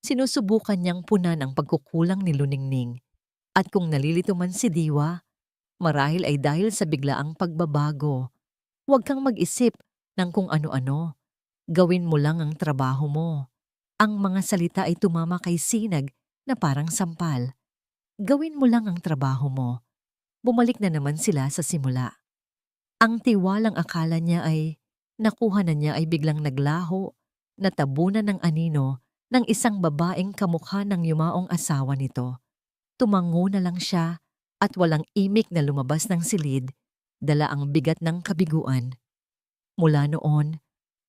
Sinusubukan niyang punan ang pagkukulang ni Luningning. At kung nalilito man si Diwa, marahil ay dahil sa biglaang pagbabago. Huwag kang mag-isip ng kung ano-ano. Gawin mo lang ang trabaho mo. Ang mga salita ay tumama kay Sinag na parang sampal. Gawin mo lang ang trabaho mo. Bumalik na naman sila sa simula. Ang tiwalang akala niya ay nakuha na niya ay biglang naglaho, natabunan ng anino ng isang babaeng kamukha ng yumaong asawa nito. Tumango na lang siya at walang imik na lumabas ng silid, dala ang bigat ng kabiguan. Mula noon,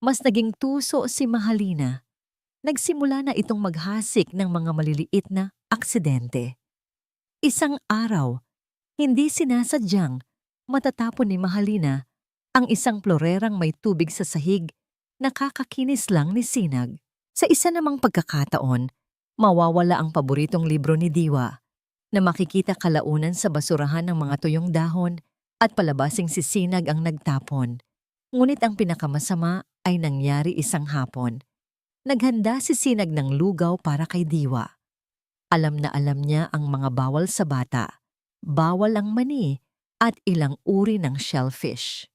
mas naging tuso si Mahalina. Nagsimula na itong maghasik ng mga maliliit na aksidente. Isang araw, hindi sinasadyang matatapon ni Mahalina ang isang plorerang may tubig sa sahig, nakakakinis lang ni Sinag. Sa isa namang pagkakataon, mawawala ang paboritong libro ni Diwa na makikita kalaunan sa basurahan ng mga tuyong dahon at palabasing si Sinag ang nagtapon. Ngunit ang pinakamasama ay nangyari isang hapon. Naghanda si Sinag ng lugaw para kay Diwa. Alam na alam niya ang mga bawal sa bata. Bawal ang mani at ilang uri ng shellfish.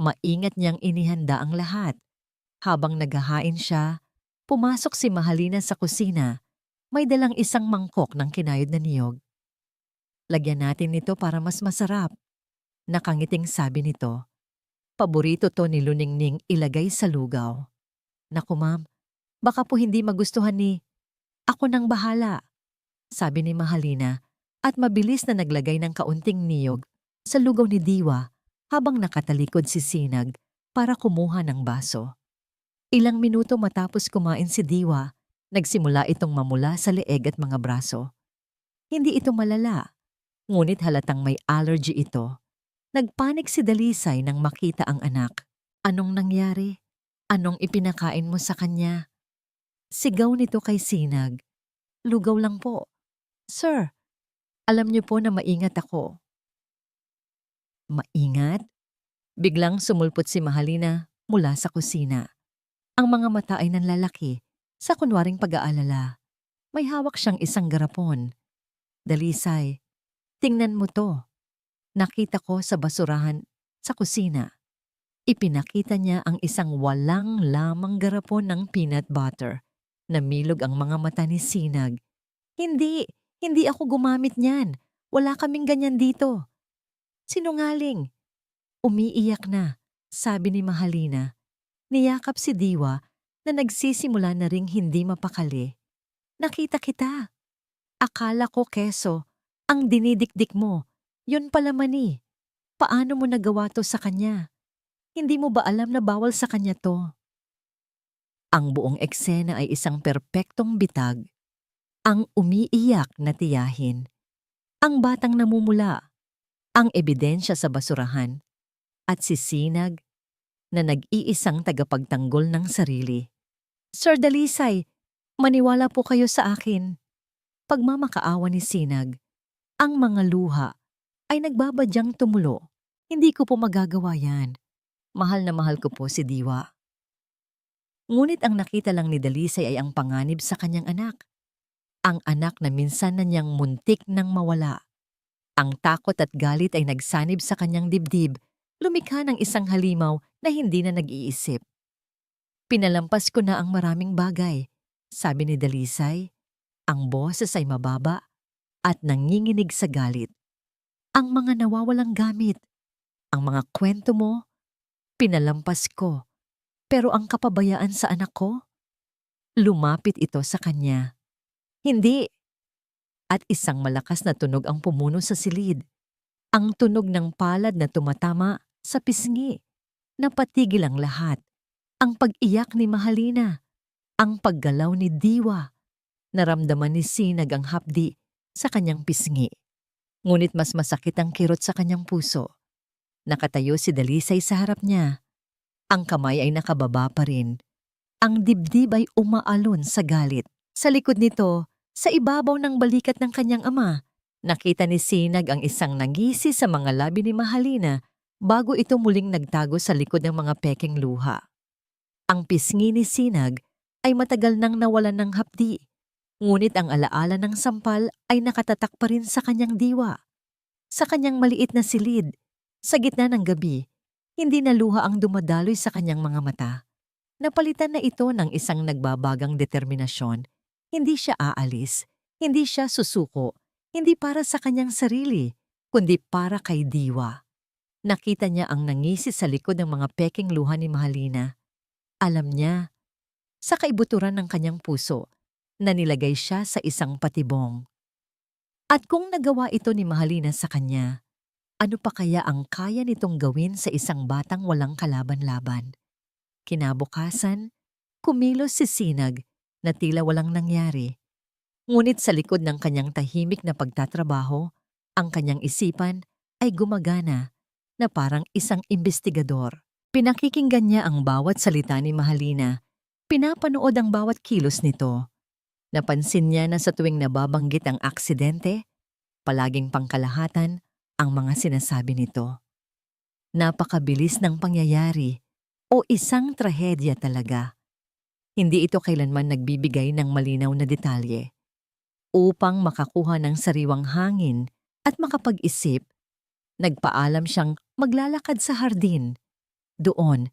Maingat niyang inihanda ang lahat. Habang naghahain siya, pumasok si Mahalina sa kusina. May dalang isang mangkok ng kinayod na niyog. Lagyan natin ito para mas masarap. Nakangiting sabi nito. Paborito to ni Luningning ilagay sa lugaw. Naku ma'am, baka po hindi magustuhan ni ako nang bahala, sabi ni Mahalina at mabilis na naglagay ng kaunting niyog sa lugaw ni Diwa habang nakatalikod si Sinag para kumuha ng baso. Ilang minuto matapos kumain si Diwa, nagsimula itong mamula sa leeg at mga braso. Hindi ito malala, ngunit halatang may allergy ito. Nagpanik si Dalisay nang makita ang anak. Anong nangyari? Anong ipinakain mo sa kanya? Sigaw nito kay Sinag. Lugaw lang po. Sir, alam niyo po na maingat ako. Maingat? Biglang sumulpot si Mahalina mula sa kusina. Ang mga mata ay nanlalaki sa kunwaring pag-aalala. May hawak siyang isang garapon. Dalisay, tingnan mo to. Nakita ko sa basurahan sa kusina. Ipinakita niya ang isang walang lamang garapon ng peanut butter. Namilog ang mga mata ni Sinag. Hindi ako gumamit niyan. Wala kaming ganyan dito. Sinungaling. Umiiyak na, sabi ni Mahalina. Niyakap si Diwa na nagsisimula na ring hindi mapakali. Nakita kita. Akala ko keso, ang dinidikdik mo. Yun pala mani. Paano mo nagawa to sa kanya? Hindi mo ba alam na bawal sa kanya to? Ang buong eksena ay isang perpektong bitag. Ang umiiyak na tiyahin. Ang batang namumula. Ang ebidensya sa basurahan. At si Sinag na nag-iisang tagapagtanggol ng sarili. Sir Dalisay, maniwala po kayo sa akin. Pagmamakaawa ni Sinag, ang mga luha ay nagbabadyang tumulo. Hindi ko po magagawa yan. Mahal na mahal ko po si Diwa. Ngunit ang nakita lang ni Dalisay ay ang panganib sa kanyang anak. Ang anak na minsan na niyang muntik nang mawala. Ang takot at galit ay nagsanib sa kanyang dibdib, lumikha ng isang halimaw na hindi na nag-iisip. Pinalampas ko na ang maraming bagay, sabi ni Dalisay. Ang boses ay mababa at nanginginig sa galit. Ang mga nawawalang gamit, ang mga kwento mo, pinalampas ko. Pero ang kapabayaan sa anak ko? Lumapit ito sa kanya. Hindi. At isang malakas na tunog ang pumuno sa silid. Ang tunog ng palad na tumatama sa pisngi. Napatigil ang lahat. Ang pag-iyak ni Mahalina. Ang paggalaw ni Diwa. Naramdaman ni Sinag ang hapdi sa kanyang pisngi. Ngunit mas masakit ang kirot sa kanyang puso. Nakatayo si Dalisay sa harap niya. Ang kamay ay nakababa pa rin. Ang dibdib ay umaalon sa galit. Sa likod nito, sa ibabaw ng balikat ng kanyang ama, nakita ni Sinag ang isang nangisi sa mga labi ni Mahalina bago ito muling nagtago sa likod ng mga pekeng luha. Ang pisngi ni Sinag ay matagal nang nawalan ng hapdi, ngunit ang alaala ng sampal ay nakatatak pa rin sa kanyang diwa. Sa kanyang maliit na silid, sa gitna ng gabi, hindi na luha ang dumadaloy sa kanyang mga mata. Napalitan na ito ng isang nagbabagang determinasyon. Hindi siya aalis, hindi siya susuko, hindi para sa kanyang sarili, kundi para kay Diwa. Nakita niya ang nangisi sa likod ng mga peking luha ni Mahalina. Alam niya, sa kaibuturan ng kanyang puso, na nilagay siya sa isang patibong. At kung nagawa ito ni Mahalina sa kanya, ano pa kaya ang kaya nitong gawin sa isang batang walang kalaban-laban? Kinabukasan, kumilos si Sinag na tila walang nangyari. Ngunit sa likod ng kanyang tahimik na pagtatrabaho, ang kanyang isipan ay gumagana na parang isang imbestigador. Pinakikinggan niya ang bawat salita ni Mahalina. Pinapanood ang bawat kilos nito. Napansin niya na sa tuwing nababanggit ang aksidente, palaging pangkalahatan ang mga sinasabi nito. Napakabilis ng pangyayari o isang trahedya talaga. Hindi ito kailanman nagbibigay ng malinaw na detalye. Upang makakuha ng sariwang hangin at makapag-isip, nagpaalam siyang maglalakad sa hardin. Doon,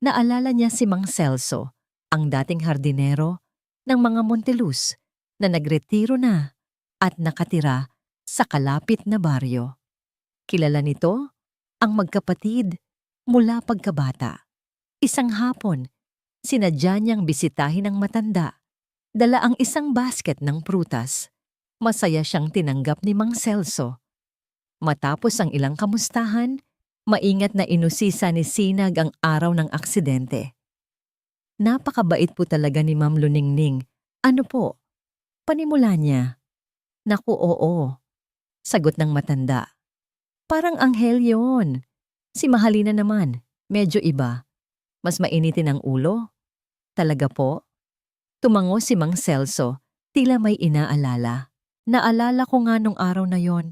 naalala niya si Mang Celso, ang dating hardinero ng mga Montelus na nagretiro na at nakatira sa kalapit na baryo. Kilala nito ang magkapatid mula pagkabata. Isang hapon, sinadya niyang bisitahin ang matanda. Dala ang isang basket ng prutas. Masaya siyang tinanggap ni Mang Celso. Matapos ang ilang kamustahan, maingat na inusisa ni Sinag ang araw ng aksidente. Napakabait po talaga ni Ma'am Luningning. Ano po? Panimula niya. Naku, oo. Sagot ng matanda. Parang anghel yon. Si Mahalina naman, medyo iba. Mas mainitin ang ulo. Talaga po? Tumango si Mang Celso, tila may inaalala. Naalala ko nga nung araw na yon.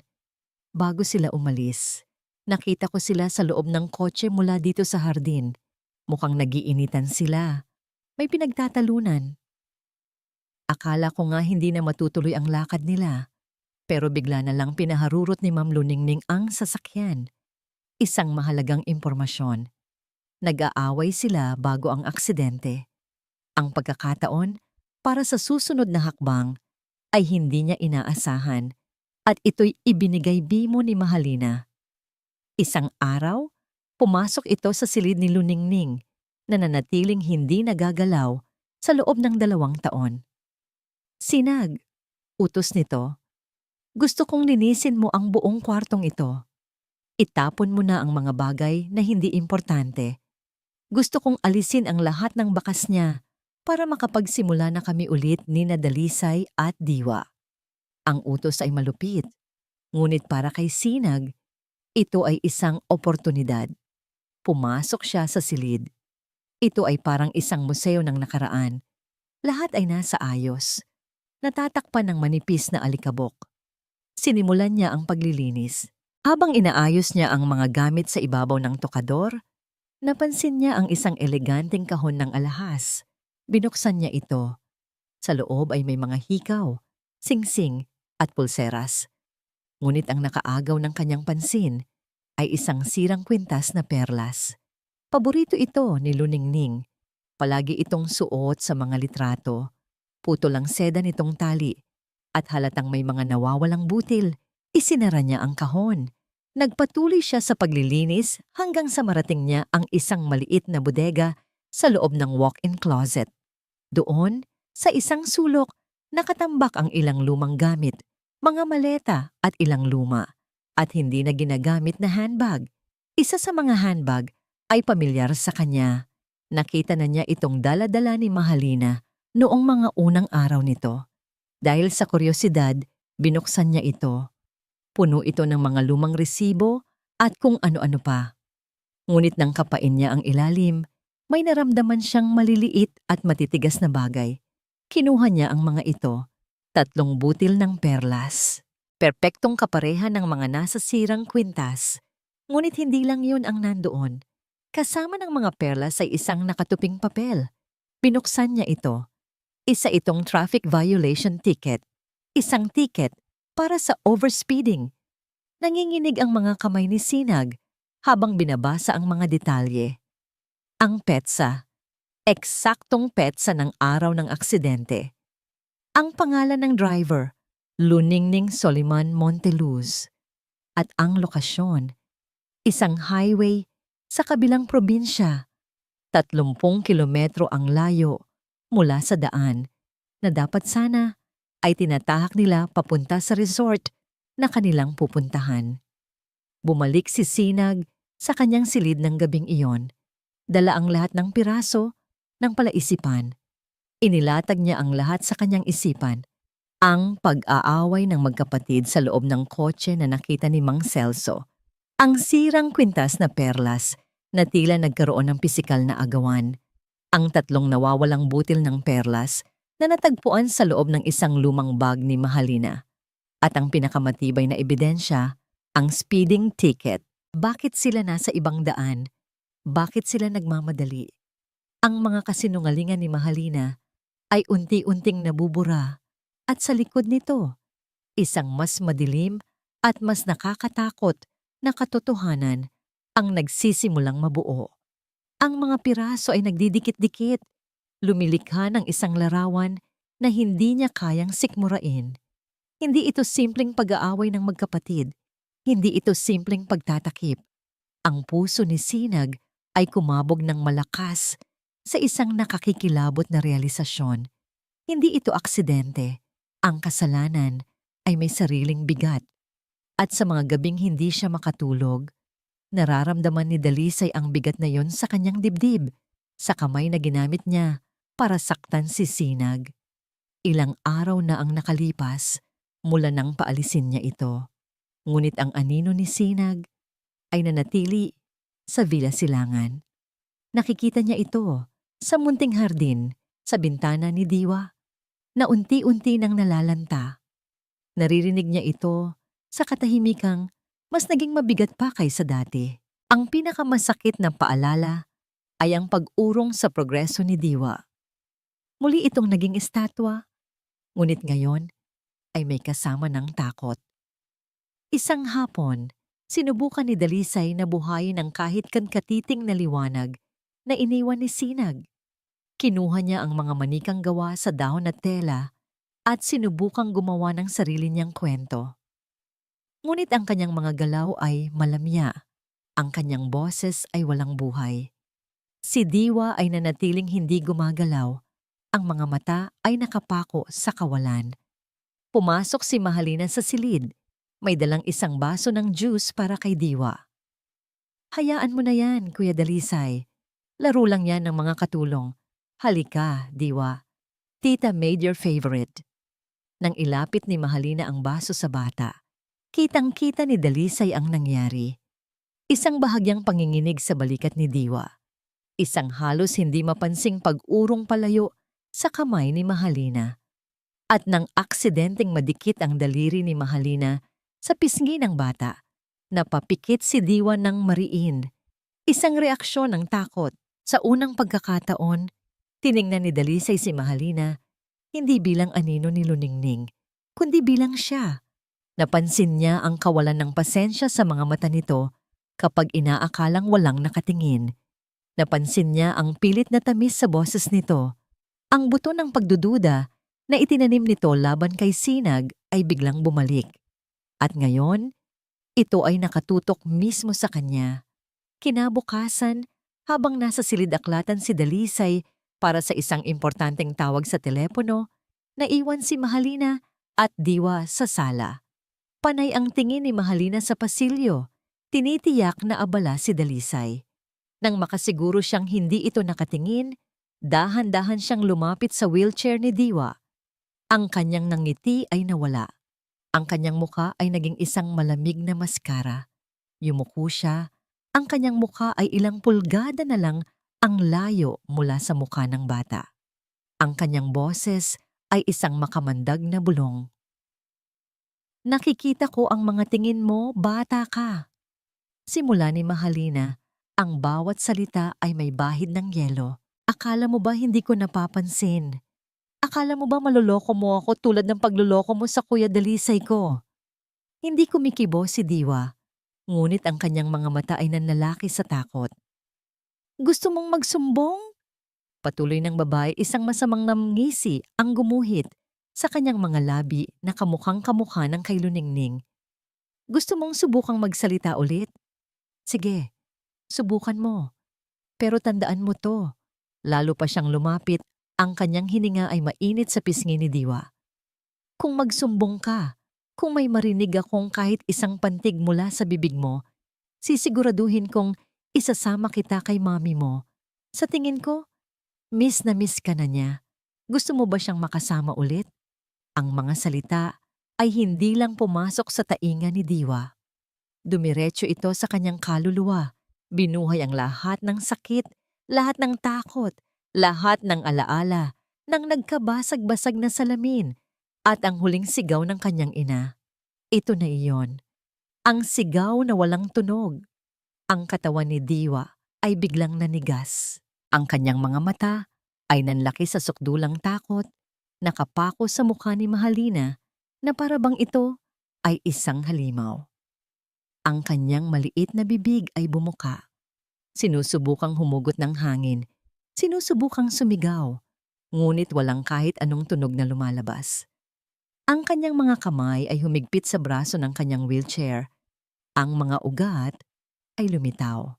Bago sila umalis, nakita ko sila sa loob ng kotse mula dito sa hardin. Mukhang nagiinitan sila. May pinagtatalunan. Akala ko nga hindi na matutuloy ang lakad nila. Pero bigla na lang pinaharurot ni Ma'am Luningning ang sasakyan. Isang mahalagang impormasyon. Nag-aaway sila bago ang aksidente. Ang pagkakataon para sa susunod na hakbang ay hindi niya inaasahan at ito'y ibinigay bimo ni Mahalina. Isang araw, pumasok ito sa silid ni Luningning na nanatiling hindi nagagalaw sa loob ng 2 taon. Sinag, utos nito, gusto kong linisin mo ang buong kwartong ito. Itapon mo na ang mga bagay na hindi importante. Gusto kong alisin ang lahat ng bakas niya para makapagsimula na kami ulit ni Dalisay at Diwa. Ang utos ay malupit, ngunit para kay Sinag, ito ay isang oportunidad. Pumasok siya sa silid. Ito ay parang isang museo ng nakaraan. Lahat ay nasa ayos. Natatakpan ng manipis na alikabok. Sinimulan niya ang paglilinis. Habang inaayos niya ang mga gamit sa ibabaw ng tokador, napansin niya ang isang eleganteng kahon ng alahas. Binuksan niya ito. Sa loob ay may mga hikaw, singsing at pulseras. Ngunit ang nakaagaw ng kanyang pansin ay isang sirang kwintas na perlas. Paborito ito ni Luningning. Palagi itong suot sa mga litrato. Putol ang seda nitong tali at halatang may mga nawawalang butil. Isinara niya ang kahon. Nagpatuloy siya sa paglilinis hanggang sa marating niya ang isang maliit na bodega sa loob ng walk-in closet. Doon, sa isang sulok, nakatambak ang ilang lumang gamit, mga maleta at ilang luma, at hindi na ginagamit na handbag. Isa sa mga handbag ay pamilyar sa kanya. Nakita na niya itong dala-dala ni Mahalina noong mga unang araw nito. Dahil sa kuryosidad, binuksan niya ito. Puno ito ng mga lumang resibo at kung ano-ano pa. Ngunit nang kapain niya ang ilalim, may naramdaman siyang maliliit at matitigas na bagay. Kinuha niya ang mga ito, 3 butil ng perlas. Perpektong kapareha ng mga nasa sirang kwintas. Ngunit hindi lang yun ang nandoon. Kasama ng mga perlas ay isang nakatuping papel. Binuksan niya ito. Isa itong traffic violation ticket. Isang ticket para sa overspeeding. Nanginginig ang mga kamay ni Sinag habang binabasa ang mga detalye. Ang petsa. Eksaktong petsa ng araw ng aksidente. Ang pangalan ng driver, Luningning Soliman Monteluz. At ang lokasyon, isang highway sa kabilang probinsya. 30 kilometro ang layo mula sa daan na dapat sana ay tinatahak nila papunta sa resort na kanilang pupuntahan. Bumalik si Sinag sa kanyang silid ng gabing iyon. Dala ang lahat ng piraso ng palaisipan. Inilatag niya ang lahat sa kanyang isipan. Ang pag-aaway ng magkapatid sa loob ng kotse na nakita ni Mang Celso. Ang sirang kwintas na perlas na tila nagkaroon ng pisikal na agawan. Ang 3 nawawalang butil ng perlas na natagpuan sa loob ng isang lumang bag ni Mahalina. At ang pinakamatibay na ebidensya, ang speeding ticket. Bakit sila nasa ibang daan? Bakit sila nagmamadali? Ang mga kasinungalingan ni Mahalina ay unti-unting nabubura at sa likod nito, isang mas madilim at mas nakakatakot na katotohanan ang nagsisimulang mabuo. Ang mga piraso ay nagdidikit-dikit, lumilikha ng isang larawan na hindi niya kayang sikmurain. Hindi ito simpleng pag-aaway ng magkapatid. Hindi ito simpleng pagtatakip. Ang puso ni Sinag ay kumabog ng malakas sa isang nakakikilabot na realisasyon. Hindi ito aksidente. Ang kasalanan ay may sariling bigat. At sa mga gabing hindi siya makatulog, nararamdaman ni Dalisay ang bigat na yon sa kanyang dibdib, sa kamay na ginamit niya para saktan si Sinag. Ilang araw na ang nakalipas mula nang paalisin niya ito. Ngunit ang anino ni Sinag ay nanatili sa Villa Silangan. Nakikita niya ito sa munting hardin sa bintana ni Diwa na unti-unti nang nalalanta. Naririnig niya ito sa katahimikang mas naging mabigat pa kaysa dati. Ang pinakamasakit na paalala ay ang pag-urong sa progreso ni Diwa. Muli itong naging estatwa, ngunit ngayon ay may kasama ng takot. Isang hapon, sinubukan ni Dalisay na buhayin ang kahit katiting na liwanag na iniwan ni Sinag. Kinuha niya ang mga manikang gawa sa dahon at tela at sinubukang gumawa ng sarili niyang kwento. Ngunit ang kanyang mga galaw ay malamya. Ang kanyang boses ay walang buhay. Si Diwa ay nanatiling hindi gumagalaw. Ang mga mata ay nakapako sa kawalan. Pumasok si Mahalina sa silid. May dalang isang baso ng juice para kay Diwa. Hayaan mo na yan, Kuya Dalisay. Laro lang yan ng mga katulong. Halika, Diwa. Tita made your favorite. Nang ilapit ni Mahalina ang baso sa bata, kitang-kita ni Dalisay ang nangyari. Isang bahagyang panginginig sa balikat ni Diwa. Isang halos hindi mapansing pag-urong palayo sa kamay ni Mahalina. At nang aksidenteng madikit ang daliri ni Mahalina sa pisngi ng bata, napapikit si Diwa ng mariin. Isang reaksyon ng takot. Sa unang pagkakataon, tiningnan ni Dalisay si Mahalina hindi bilang anino ni Luningning, kundi bilang siya. Napansin niya ang kawalan ng pasensya sa mga mata nito kapag inaakalang walang nakatingin. Napansin niya ang pilit na tamis sa boses nito. Ang buto ng pagdududa na itinanim nito laban kay Sinag ay biglang bumalik. At ngayon, ito ay nakatutok mismo sa kanya. Kinabukasan, habang nasa silid-aklatan si Dalisay para sa isang importanteng tawag sa telepono, naiwan si Mahalina at Diwa sa sala. Panay ang tingin ni Mahalina sa pasilyo. Tinitiyak na abala si Dalisay. Nang makasiguro siyang hindi ito nakatingin, dahan-dahan siyang lumapit sa wheelchair ni Diwa. Ang kanyang nangiti ay nawala. Ang kanyang muka ay naging isang malamig na maskara. Yumuko siya. Ang kanyang muka ay ilang pulgada na lang ang layo mula sa muka ng bata. Ang kanyang boses ay isang makamandag na bulong. Nakikita ko ang mga tingin mo, bata ka. Simula ni Mahalina, ang bawat salita ay may bahid ng yelo. Akala mo ba hindi ko napapansin? Akala mo ba maloloko mo ako tulad ng pagluloko mo sa Kuya Dalisay ko? Hindi kumikibo si Diwa, ngunit ang kanyang mga mata ay nanlalaki sa takot. Gusto mong magsumbong? Patuloy ng babae, isang masamang namngisi ang gumuhit sa kanyang mga labi na kamukhang kamukha ng kay Luningning. Gusto mong subukang magsalita ulit? Sige, subukan mo. Pero tandaan mo to, lalo pa siyang lumapit, ang kanyang hininga ay mainit sa pisngi ni Diwa. Kung magsumbong ka, kung may marinig akong kahit isang pantig mula sa bibig mo, sisiguraduhin kong isasama kita kay mami mo. Sa tingin ko, miss na miss ka na niya. Gusto mo ba siyang makasama ulit? Ang mga salita ay hindi lang pumasok sa tainga ni Diwa. Dumiretso ito sa kanyang kaluluwa. Binuhay ang lahat ng sakit, lahat ng takot, lahat ng alaala ng nagkabasag-basag na salamin at ang huling sigaw ng kanyang ina. Ito na iyon. Ang sigaw na walang tunog. Ang katawan ni Diwa ay biglang nanigas. Ang kanyang mga mata ay nanlaki sa sukdulang takot, nakapako sa mukha ni Mahalina na parabang ito ay isang halimaw. Ang kanyang maliit na bibig ay bumuka. Sinusubukang humugot ng hangin. Sinusubukang sumigaw. Ngunit walang kahit anong tunog na lumalabas. Ang kanyang mga kamay ay humigpit sa braso ng kanyang wheelchair. Ang mga ugat ay lumitaw.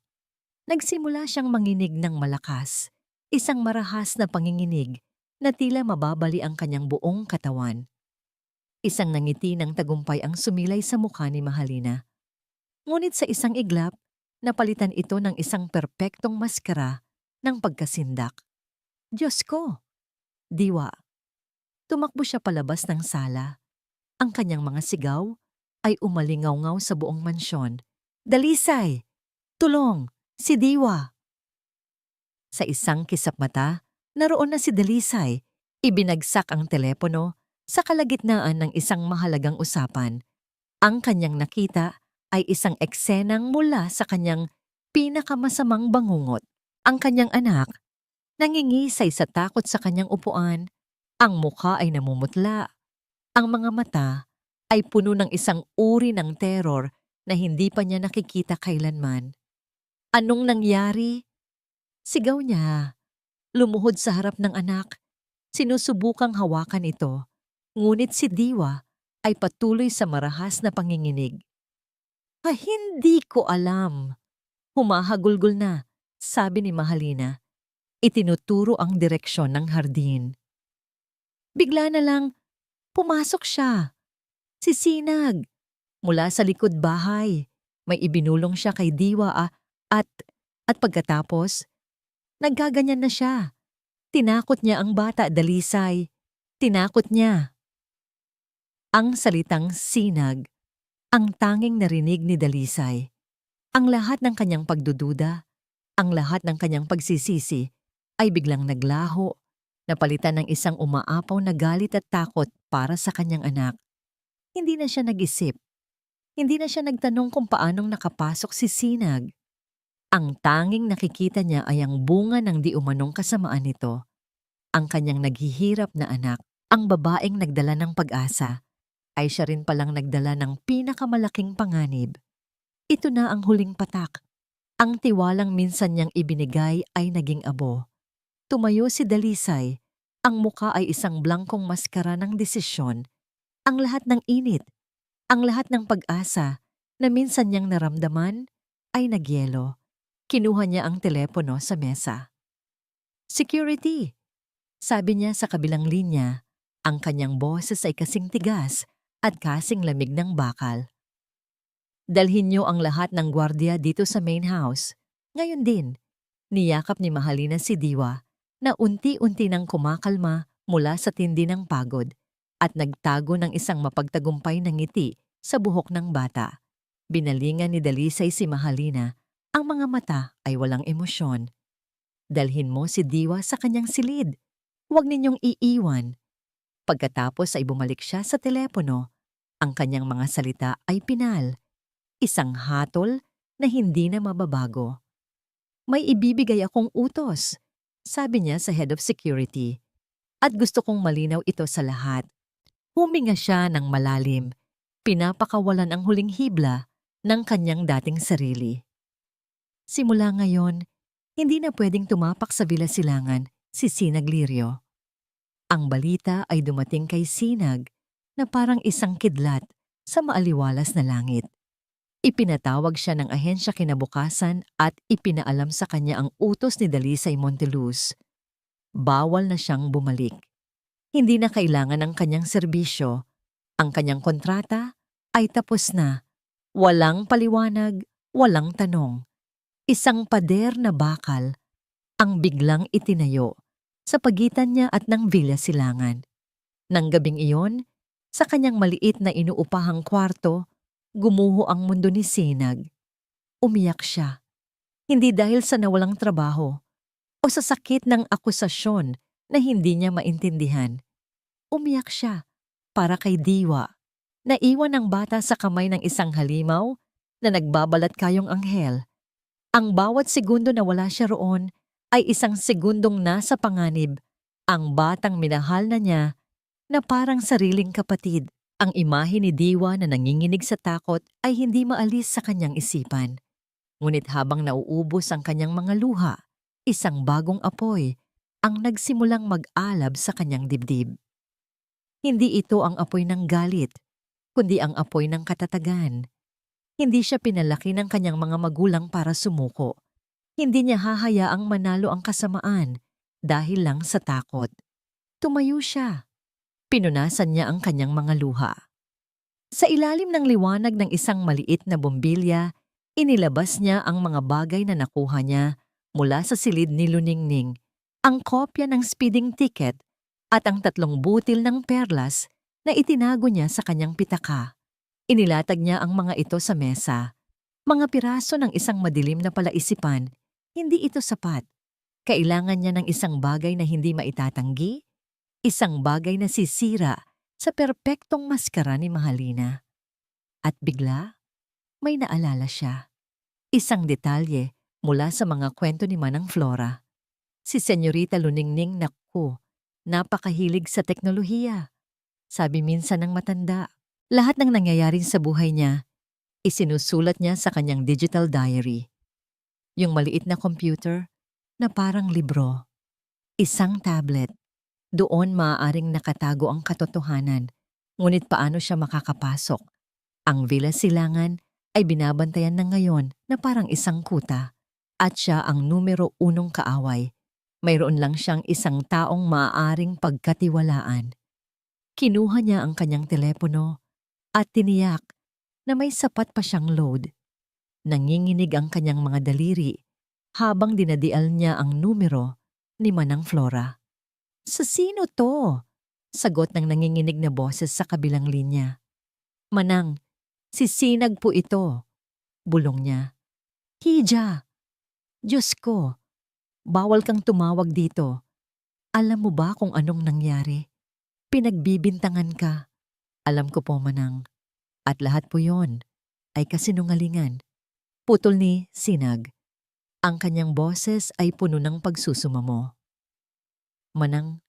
Nagsimula siyang manginig ng malakas. Isang marahas na panginginig na tila mababali ang kanyang buong katawan. Isang nangiti ng tagumpay ang sumilay sa mukha ni Mahalina. Ngunit sa isang iglap, napalitan ito ng isang perpektong maskara ng pagkasindak. Diyos ko! Diwa! Tumakbo siya palabas ng sala. Ang kanyang mga sigaw ay umalingaw-ngaw sa buong mansyon. Dalisay! Tulong! Si Diwa! Sa isang kisap mata, naroon na si Dalisay. Ibinagsak ang telepono sa kalagitnaan ng isang mahalagang usapan. Ang kanyang nakita ay isang eksenang mula sa kanyang pinakamasamang bangungot. Ang kanyang anak, nangingisay sa takot sa kanyang upuan. Ang mukha ay namumutla. Ang mga mata ay puno ng isang uri ng terror na hindi pa niya nakikita kailanman. Anong nangyari? Sigaw niya. Lumuhod sa harap ng anak. Sinusubukang hawakan ito. Ngunit si Diwa ay patuloy sa marahas na panginginig. Hindi ko alam. Humahagulgol na, sabi ni Mahalina. Itinuturo ang direksyon ng hardin. Bigla na lang, pumasok siya. Si Sinag. Mula sa likod bahay. May ibinulong siya kay Diwa at pagkatapos, nagkaganyan na siya. Tinakot niya ang bata, Dalisay. Tinakot niya. Ang salitang Sinag, ang tanging narinig ni Dalisay. Ang lahat ng kanyang pagdududa, ang lahat ng kanyang pagsisisi ay biglang naglaho, napalitan ng isang umaapaw na galit at takot para sa kanyang anak. Hindi na siya nag-isip. Hindi na siya nagtanong kung paanong nakapasok si Sinag. Ang tanging nakikita niya ay ang bunga ng di umanong kasamaan nito. Ang kanyang naghihirap na anak, ang babaeng nagdala ng pag-asa. ay siya rin palang nagdala ng pinakamalaking panganib. Ito na ang huling patak. Ang tiwalang minsan niyang ibinigay ay naging abo. Tumayo si Dalisay. Ang muka ay isang blangkong maskara ng desisyon. Ang lahat ng init, ang lahat ng pag-asa na minsan niyang naramdaman ay nagyelo. Kinuha niya ang telepono sa mesa. "Security!" Sabi niya sa kabilang linya. Ang kanyang boses ay kasing tigas at kasing lamig ng bakal. "Dalhin niyo ang lahat ng gwardiya dito sa main house. Ngayon din." Niyakap ni Mahalina si Diwa na unti-unti nang kumakalma mula sa tindi ng pagod at nagtago ng isang mapagtagumpay na ngiti sa buhok ng bata. Binalingan ni Dalisay si Mahalina. Ang mga mata ay walang emosyon. "Dalhin mo si Diwa sa kanyang silid. Huwag ninyong iiwan." Pagkatapos ay bumalik siya sa telepono. Ang kanyang mga salita ay pinal. Isang hatol na hindi na mababago. "May ibibigay akong utos," sabi niya sa head of security. "At gusto kong malinaw ito sa lahat." Huminga siya ng malalim. Pinapakawalan ang huling hibla ng kanyang dating sarili. Simula ngayon, hindi na pwedeng tumapak sa Villa Silangan si Sinag Lirio. Ang balita ay dumating kay Sinag na parang isang kidlat sa maaliwalas na langit. Ipinatawag siya ng ahensya kinabukasan at ipinaalam sa kanya ang utos ni Dalisay Monteluz. Bawal na siyang bumalik. Hindi na kailangan ng kanyang serbisyo. Ang kanyang kontrata ay tapos na. Walang paliwanag, walang tanong. Isang pader na bakal ang biglang itinayo sa pagitan niya at ng Villa Silangan. Nang gabing iyon, sa kanyang maliit na inuupahang kwarto, gumuho ang mundo ni Sinag. Umiyak siya. Hindi dahil sa nawalang trabaho o sa sakit ng akusasyon na hindi niya maintindihan. Umiyak siya para kay Diwa. Naiwan ang bata sa kamay ng isang halimaw na nagbabalat kayong anghel. Ang bawat segundo na wala siya roon ay isang segundong nasa panganib. Ang batang minahal na niya na parang sariling kapatid. Ang imahe ni Diwa na nanginginig sa takot ay hindi maalis sa kanyang isipan. Ngunit habang nauubos ang kanyang mga luha, isang bagong apoy ang nagsimulang mag-alab sa kanyang dibdib. Hindi ito ang apoy ng galit, kundi ang apoy ng katatagan. Hindi siya pinalaki ng kanyang mga magulang para sumuko. Hindi niya hahayaang manalo ang kasamaan dahil lang sa takot. Tumayo siya. Pinunasan niya ang kanyang mga luha. Sa ilalim ng liwanag ng isang maliit na bombilya, inilabas niya ang mga bagay na nakuha niya mula sa silid ni Luningning, ang kopya ng speeding ticket at ang 3 butil ng perlas na itinago niya sa kanyang pitaka. Inilatag niya ang mga ito sa mesa. Mga piraso ng isang madilim na palaisipan, hindi ito sapat. Kailangan niya ng isang bagay na hindi maitatanggi, isang bagay na sisira sa perpektong maskara ni Mahalina. At bigla, may naalala siya. Isang detalye mula sa mga kwento ni Manang Flora. Si Senyorita Luningning napakahilig sa teknolohiya. Sabi minsan ng matanda, lahat ng nangyayari sa buhay niya, isinusulat niya sa kanyang digital diary. Yung maliit na computer na parang libro. Isang tablet. Doon maaaring nakatago ang katotohanan, ngunit paano siya makakapasok? Ang Villa Silangan ay binabantayan na ngayon na parang isang kuta, at siya ang numero 1 kaaway. Mayroon lang siyang isang taong maaaring pagkatiwalaan. Kinuha niya ang kanyang telepono at tiniyak na may sapat pa siyang load. Nanginginig ang kanyang mga daliri habang dinadial niya ang numero ni Manang Flora. "Sa sino to?" Sagot ng nanginginig na boses sa kabilang linya. "Manang, si Sinag po ito," bulong niya. "Hija! Diyos ko, bawal kang tumawag dito. Alam mo ba kung anong nangyari? Pinagbibintangan ka." "Alam ko po, Manang. At lahat po yon ay kasinungalingan." Putol ni Sinag. Ang kanyang boses ay puno ng pagsusumamo. "Manang,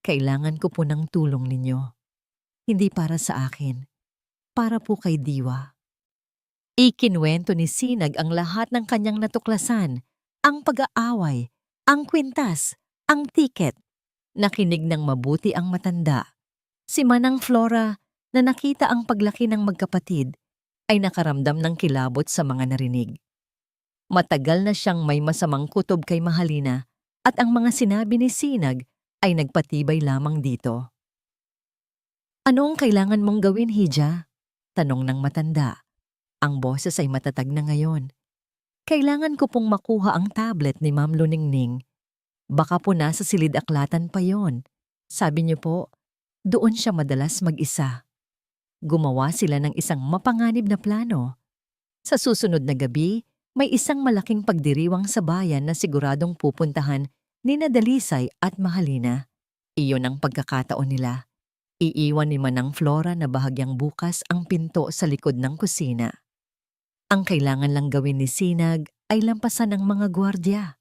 kailangan ko po ng tulong ninyo. Hindi para sa akin, para po kay Diwa. Ikinuwento ni Sinag ang lahat ng kanyang natuklasan, ang pag-aaway, ang kwintas, ang tiket. Nakinig ng mabuti ang matanda. Si Manang Flora, na nakita ang paglaki ng magkapatid, ay nakaramdam ng kilabot sa mga narinig. Matagal na siyang may masamang kutob kay Mahalina at ang mga sinabi ni Sinag ay nagpatibay lamang dito. "Ano ang kailangan mong gawin, Hija?" tanong ng matanda. Ang boses ay matatag na ngayon. "Kailangan ko pong makuha ang tablet ni Ma'am Luningning. Baka po nasa silid-aklatan pa yon. Sabi niyo po, doon siya madalas mag-isa." Gumawa sila ng isang mapanganib na plano. Sa susunod na gabi, may isang malaking pagdiriwang sa bayan na siguradong pupuntahan ni Dalisay at Mahalina. Iyon ang pagkakataon nila. Iiwan ni Manang Flora na bahagyang bukas ang pinto sa likod ng kusina. Ang kailangan lang gawin ni Sinag ay lampasan ng mga gwardya.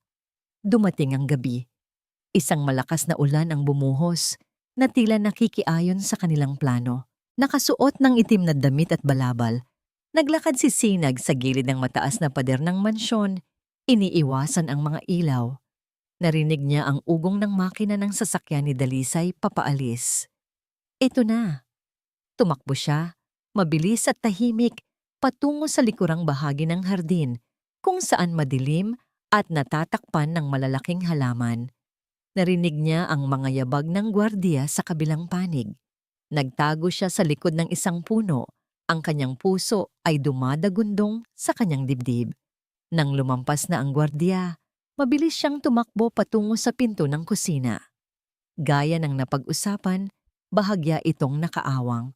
Dumating ang gabi. Isang malakas na ulan ang bumuhos na tila nakikiayon sa kanilang plano. Nakasuot ng itim na damit at balabal, naglakad si Sinag sa gilid ng mataas na pader ng mansyon, iniiwasan ang mga ilaw. Narinig niya ang ugong ng makina ng sasakyan ni Dalisay papaalis. Ito na. Tumakbo siya, mabilis at tahimik, patungo sa likurang bahagi ng hardin, kung saan madilim at natatakpan ng malalaking halaman. Narinig niya ang mga yabag ng gwardiya sa kabilang panig. Nagtago siya sa likod ng isang puno. Ang kanyang puso ay dumadagundong sa kanyang dibdib. Nang lumampas na ang gwardiya, mabilis siyang tumakbo patungo sa pinto ng kusina. Gaya ng napag-usapan, bahagya itong nakaawang.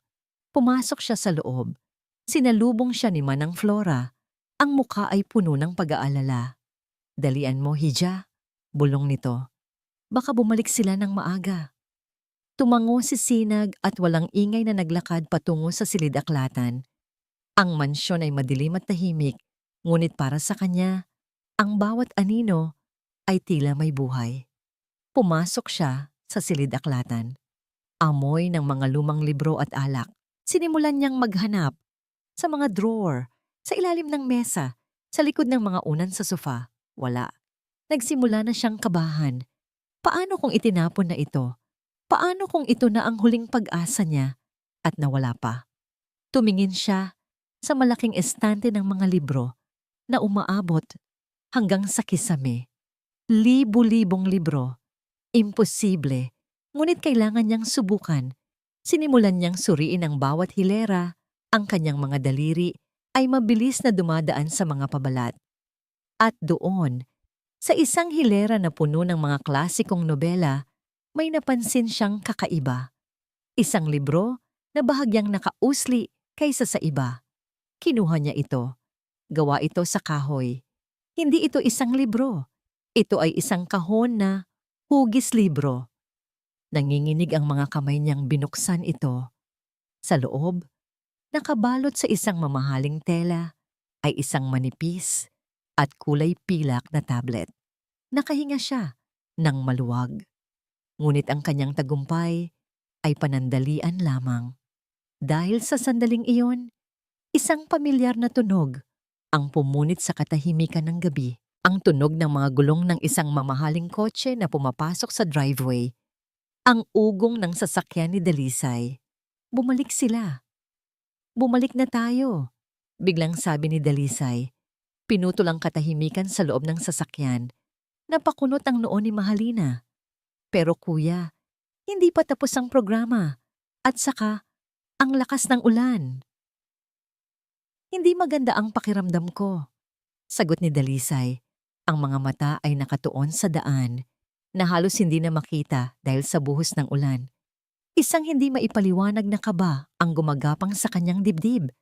Pumasok siya sa loob. Sinalubong siya ni Manang Flora. Ang mukha ay puno ng pag-aalala. "Dalian mo, Hija," bulong nito. "Baka bumalik sila ng maaga." Tumango si Sinag at walang ingay na naglakad patungo sa silid-aklatan. Ang mansyon ay madilim at tahimik, ngunit para sa kanya, ang bawat anino ay tila may buhay. Pumasok siya sa silid-aklatan. Amoy ng mga lumang libro at alak. Sinimulan niyang maghanap sa mga drawer, sa ilalim ng mesa, sa likod ng mga unan sa sofa. Wala. Nagsimula na siyang kabahan. Paano kung itinapon na ito? Paano kung ito na ang huling pag-asa niya at nawala pa? Tumingin siya sa malaking estante ng mga libro na umaabot hanggang sa kisame. Libu-libong libro. Imposible. Ngunit kailangan niyang subukan. Sinimulan niyang suriin ang bawat hilera. Ang kanyang mga daliri ay mabilis na dumadaan sa mga pabalat. At doon, sa isang hilera na puno ng mga klasikong nobela, may napansin siyang kakaiba. Isang libro na bahagyang nakausli kaysa sa iba. Kinuha niya ito. Gawa ito sa kahoy. Hindi ito isang libro. Ito ay isang kahon na hugis libro. Nanginginig ang mga kamay niyang binuksan ito. Sa loob, nakabalot sa isang mamahaling tela, ay isang manipis at kulay pilak na tablet. Nakahinga siya ng maluwag. Ngunit ang kanyang tagumpay ay panandalian lamang. Dahil sa sandaling iyon, isang pamilyar na tunog ang pumunit sa katahimikan ng gabi. Ang tunog ng mga gulong ng isang mamahaling kotse na pumapasok sa driveway. Ang ugong ng sasakyan ni Dalisay. Bumalik sila. "Bumalik na tayo," biglang sabi ni Dalisay. Pinutol ang katahimikan sa loob ng sasakyan. Napakunot ang noo ni Mahalina. "Pero kuya, hindi pa tapos ang programa. At saka, ang lakas ng ulan." "Hindi maganda ang pakiramdam ko," sagot ni Dalisay. Ang mga mata ay nakatuon sa daan, na halos hindi na makita dahil sa buhos ng ulan. Isang hindi maipaliwanag na kaba ang gumagapang sa kanyang dibdib.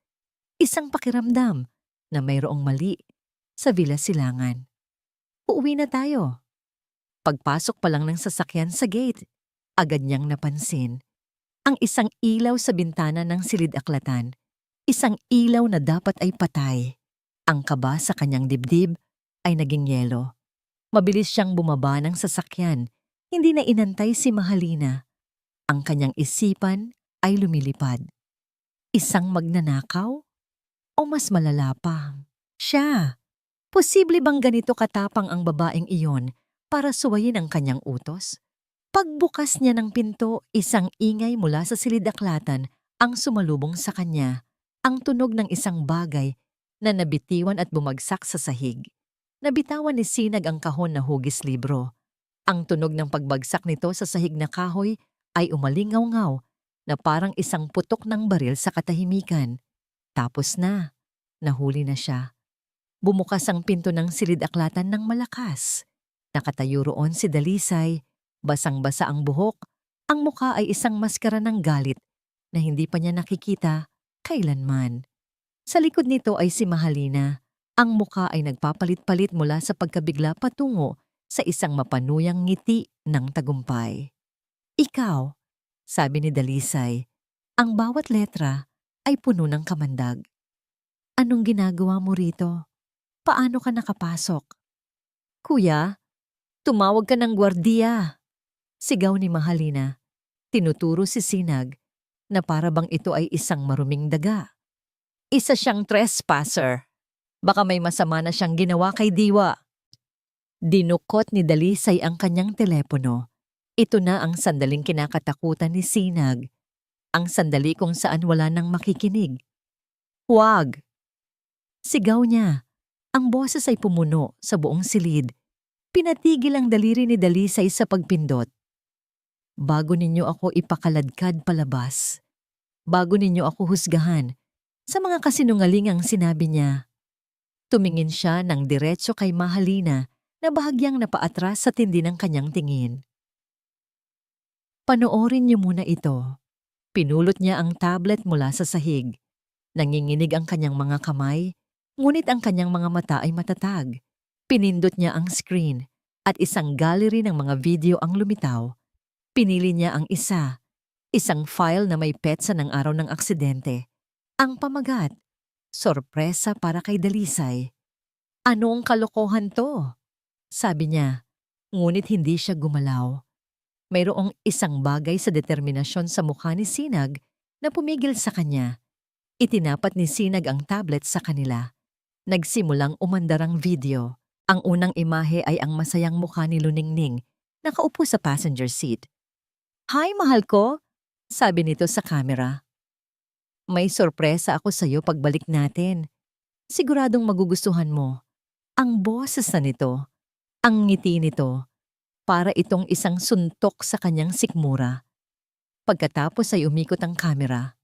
Isang pakiramdam na mayroong mali sa Villa Silangan. "Uuwi na tayo." Pagpasok pa lang ng sasakyan sa gate, agad niyang napansin ang isang ilaw sa bintana ng silid-aklatan. Isang ilaw na dapat ay patay. Ang kaba sa kanyang dibdib ay naging yelo. Mabilis siyang bumaba ng sasakyan. Hindi na inantay si Mahalina. Ang kanyang isipan ay lumilipad. Isang magnanakaw? O mas malala pa? Siya! Posible bang ganito katapang ang babaeng iyon para suwayin ang kanyang utos? Pagbukas niya ng pinto, isang ingay mula sa silid-aklatan ang sumalubong sa kanya, ang tunog ng isang bagay na nabitiwan at bumagsak sa sahig. Nabitawan ni Sinag ang kahon na hugis libro. Ang tunog ng pagbagsak nito sa sahig na kahoy ay umalingaw-ngaw na parang isang putok ng baril sa katahimikan. Tapos na, nahuli na siya. Bumukas ang pinto ng silid-aklatan ng malakas. Nakatayo roon si Dalisay, basang-basa ang buhok, ang muka ay isang maskara ng galit na hindi pa niya nakikita kailanman. Sa likod nito ay si Mahalina. Ang muka ay nagpapalit-palit mula sa pagkabigla patungo sa isang mapanuyang ngiti ng tagumpay. Ikaw, sabi ni Dalisay, ang bawat letra ay puno ng kamandag. Anong ginagawa mo rito? Paano ka nakapasok? Kuya, tumawag ka ng gwardiya. Sigaw ni Mahalina. Tinuturo si Sinag na para bang ito ay isang maruming daga. Isa siyang trespasser. Baka may masama na siyang ginawa kay Diwa. Dinukot ni Dalisay ang kanyang telepono. Ito na ang sandaling kinakatakutan ni Sinag. Ang sandali kung saan wala nang makikinig. Huwag! Sigaw niya. Ang boses ay pumuno sa buong silid. Pinatigil ang daliri ni Dalisay sa pagpindot. Bago ninyo ako ipakaladkad palabas. Bago ninyo ako husgahan sa mga kasinungalingang sinabi niya. Tumingin siya ng diretso kay Mahalina na bahagyang napaatras sa tindi ng kanyang tingin. Panoorin niyo muna ito. Pinulot niya ang tablet mula sa sahig. Nanginginig ang kanyang mga kamay. Ngunit ang kanyang mga mata ay matatag. Pinindot niya ang screen at isang gallery ng mga video ang lumitaw. Pinili niya ang isa, isang file na may petsa ng araw ng aksidente. Ang pamagat, sorpresa para kay Dalisay. Anong kalokohan to? Sabi niya, ngunit hindi siya gumalaw. Mayroong isang bagay sa determinasyon sa mukha ni Sinag na pumigil sa kanya. Itinapat ni Sinag ang tablet sa kanila. Nagsimulang umandar ang video. Ang unang imahe ay ang masayang mukha ni Luningning, nakaupo sa passenger seat. Hi, mahal ko, sabi nito sa camera. May sorpresa ako sa iyo pagbalik natin. Siguradong magugustuhan mo. Ang boses na nito, ang ngiti nito, para itong isang suntok sa kanyang sikmura. Pagkatapos ay umikot ang camera.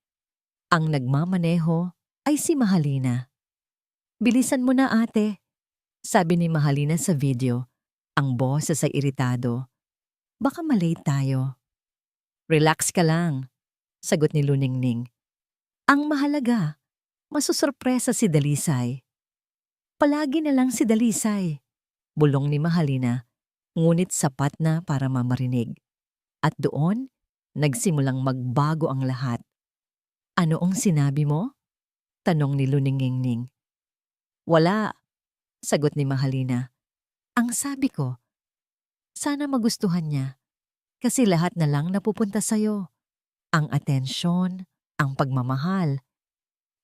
Ang nagmamaneho ay si Mahalina. Bilisan mo na ate, sabi ni Mahalina sa video. Ang boses ay iritado. Baka malate tayo. Relax ka lang, sagot ni Luningning. Ang mahalaga, masusurpresa si Dalisay. Palagi na lang si Dalisay, bulong ni Mahalina, ngunit sapat na para mamarinig. At doon, nagsimulang magbago ang lahat. Ano ang sinabi mo? Tanong ni Luningning. Wala, sagot ni Mahalina. Ang sabi ko, sana magustuhan niya. Kasi lahat na lang napupunta sa'yo. Ang atensyon, ang pagmamahal.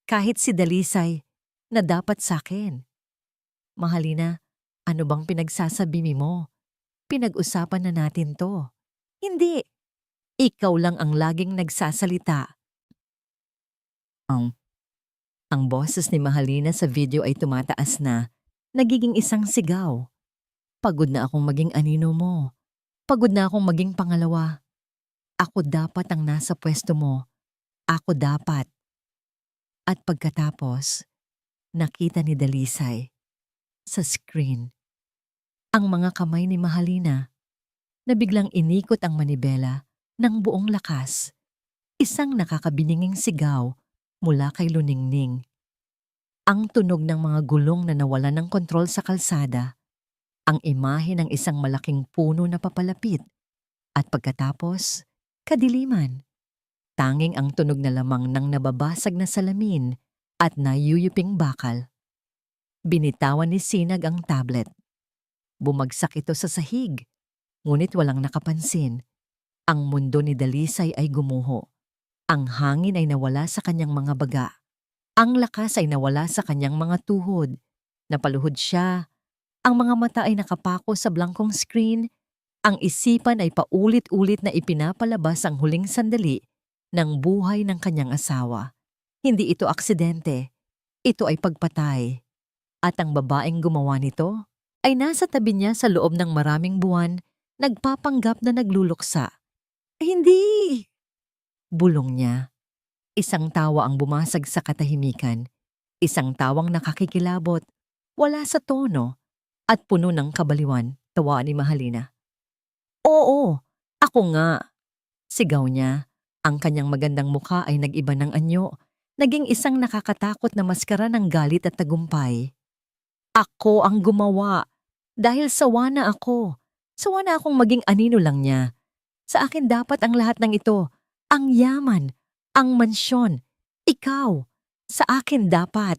Kahit si Dalisay na dapat sa'kin. Mahalina, ano bang pinagsasabi mo? Pinag-usapan na natin to. Hindi. Ikaw lang ang laging nagsasalita. Ang boses ni Mahalina sa video ay tumataas na, nagiging isang sigaw. Pagod na akong maging anino mo. Pagod na akong maging pangalawa. Ako dapat ang nasa pwesto mo. Ako dapat. At pagkatapos, nakita ni Dalisay sa screen ang mga kamay ni Mahalina na biglang inikot ang manibela ng buong lakas. Isang nakakabininging sigaw mula kay Luningning. Ang tunog ng mga gulong na nawalan ng kontrol sa kalsada. Ang imahe ng isang malaking puno na papalapit. At pagkatapos, kadiliman. Tanging ang tunog na lamang ng nababasag na salamin at nayuyuping bakal. Binitawan ni Sinag ang tablet. Bumagsak ito sa sahig, ngunit walang nakapansin. Ang mundo ni Dalisay ay gumuho. Ang hangin ay nawala sa kanyang mga baga. Ang lakas ay nawala sa kanyang mga tuhod. Napaluhod siya. Ang mga mata ay nakapako sa blankong screen. Ang isipan ay paulit-ulit na ipinapalabas ang huling sandali ng buhay ng kanyang asawa. Hindi ito aksidente. Ito ay pagpatay. At ang babaeng gumawa nito ay nasa tabi niya sa loob ng maraming buwan, nagpapanggap na nagluluksa. Hindi! Bulong niya. Isang tawa ang bumasag sa katahimikan. Isang tawang nakakikilabot, wala sa tono, at puno ng kabaliwan, tawa ni Mahalina. Oo, ako nga. Sigaw niya. Ang kanyang magandang mukha ay nag-iba ng anyo. Naging isang nakakatakot na maskara ng galit at tagumpay. Ako ang gumawa. Dahil sawa na ako. Sawa na akong maging anino lang niya. Sa akin dapat ang lahat ng ito. Ang yaman, ang mansyon, ikaw. Sa akin dapat.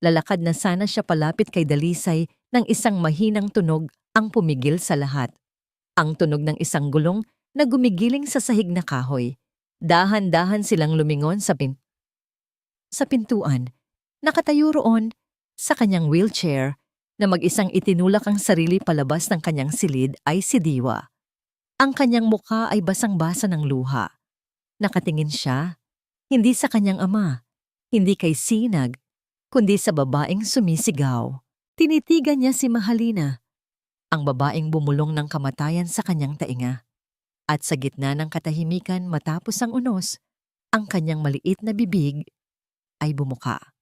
Lalakad na sana siya palapit kay Dalisay nang isang mahinang tunog ang pumigil sa lahat. Ang tunog ng isang gulong na gumigiling sa sahig na kahoy. Dahan-dahan silang lumingon sa pintuan. Nakatayo roon sa kanyang wheelchair na mag-isang itinulak ang sarili palabas ng kanyang silid ay si Diwa. Ang kanyang mukha ay basang-basa ng luha. Nakatingin siya, hindi sa kanyang ama, hindi kay Sinag, kundi sa babaeng sumisigaw. Tinitigan niya si Mahalina, ang babaeng bumulong ng kamatayan sa kanyang tainga. At sa gitna ng katahimikan matapos ang unos, ang kanyang maliit na bibig ay bumuka.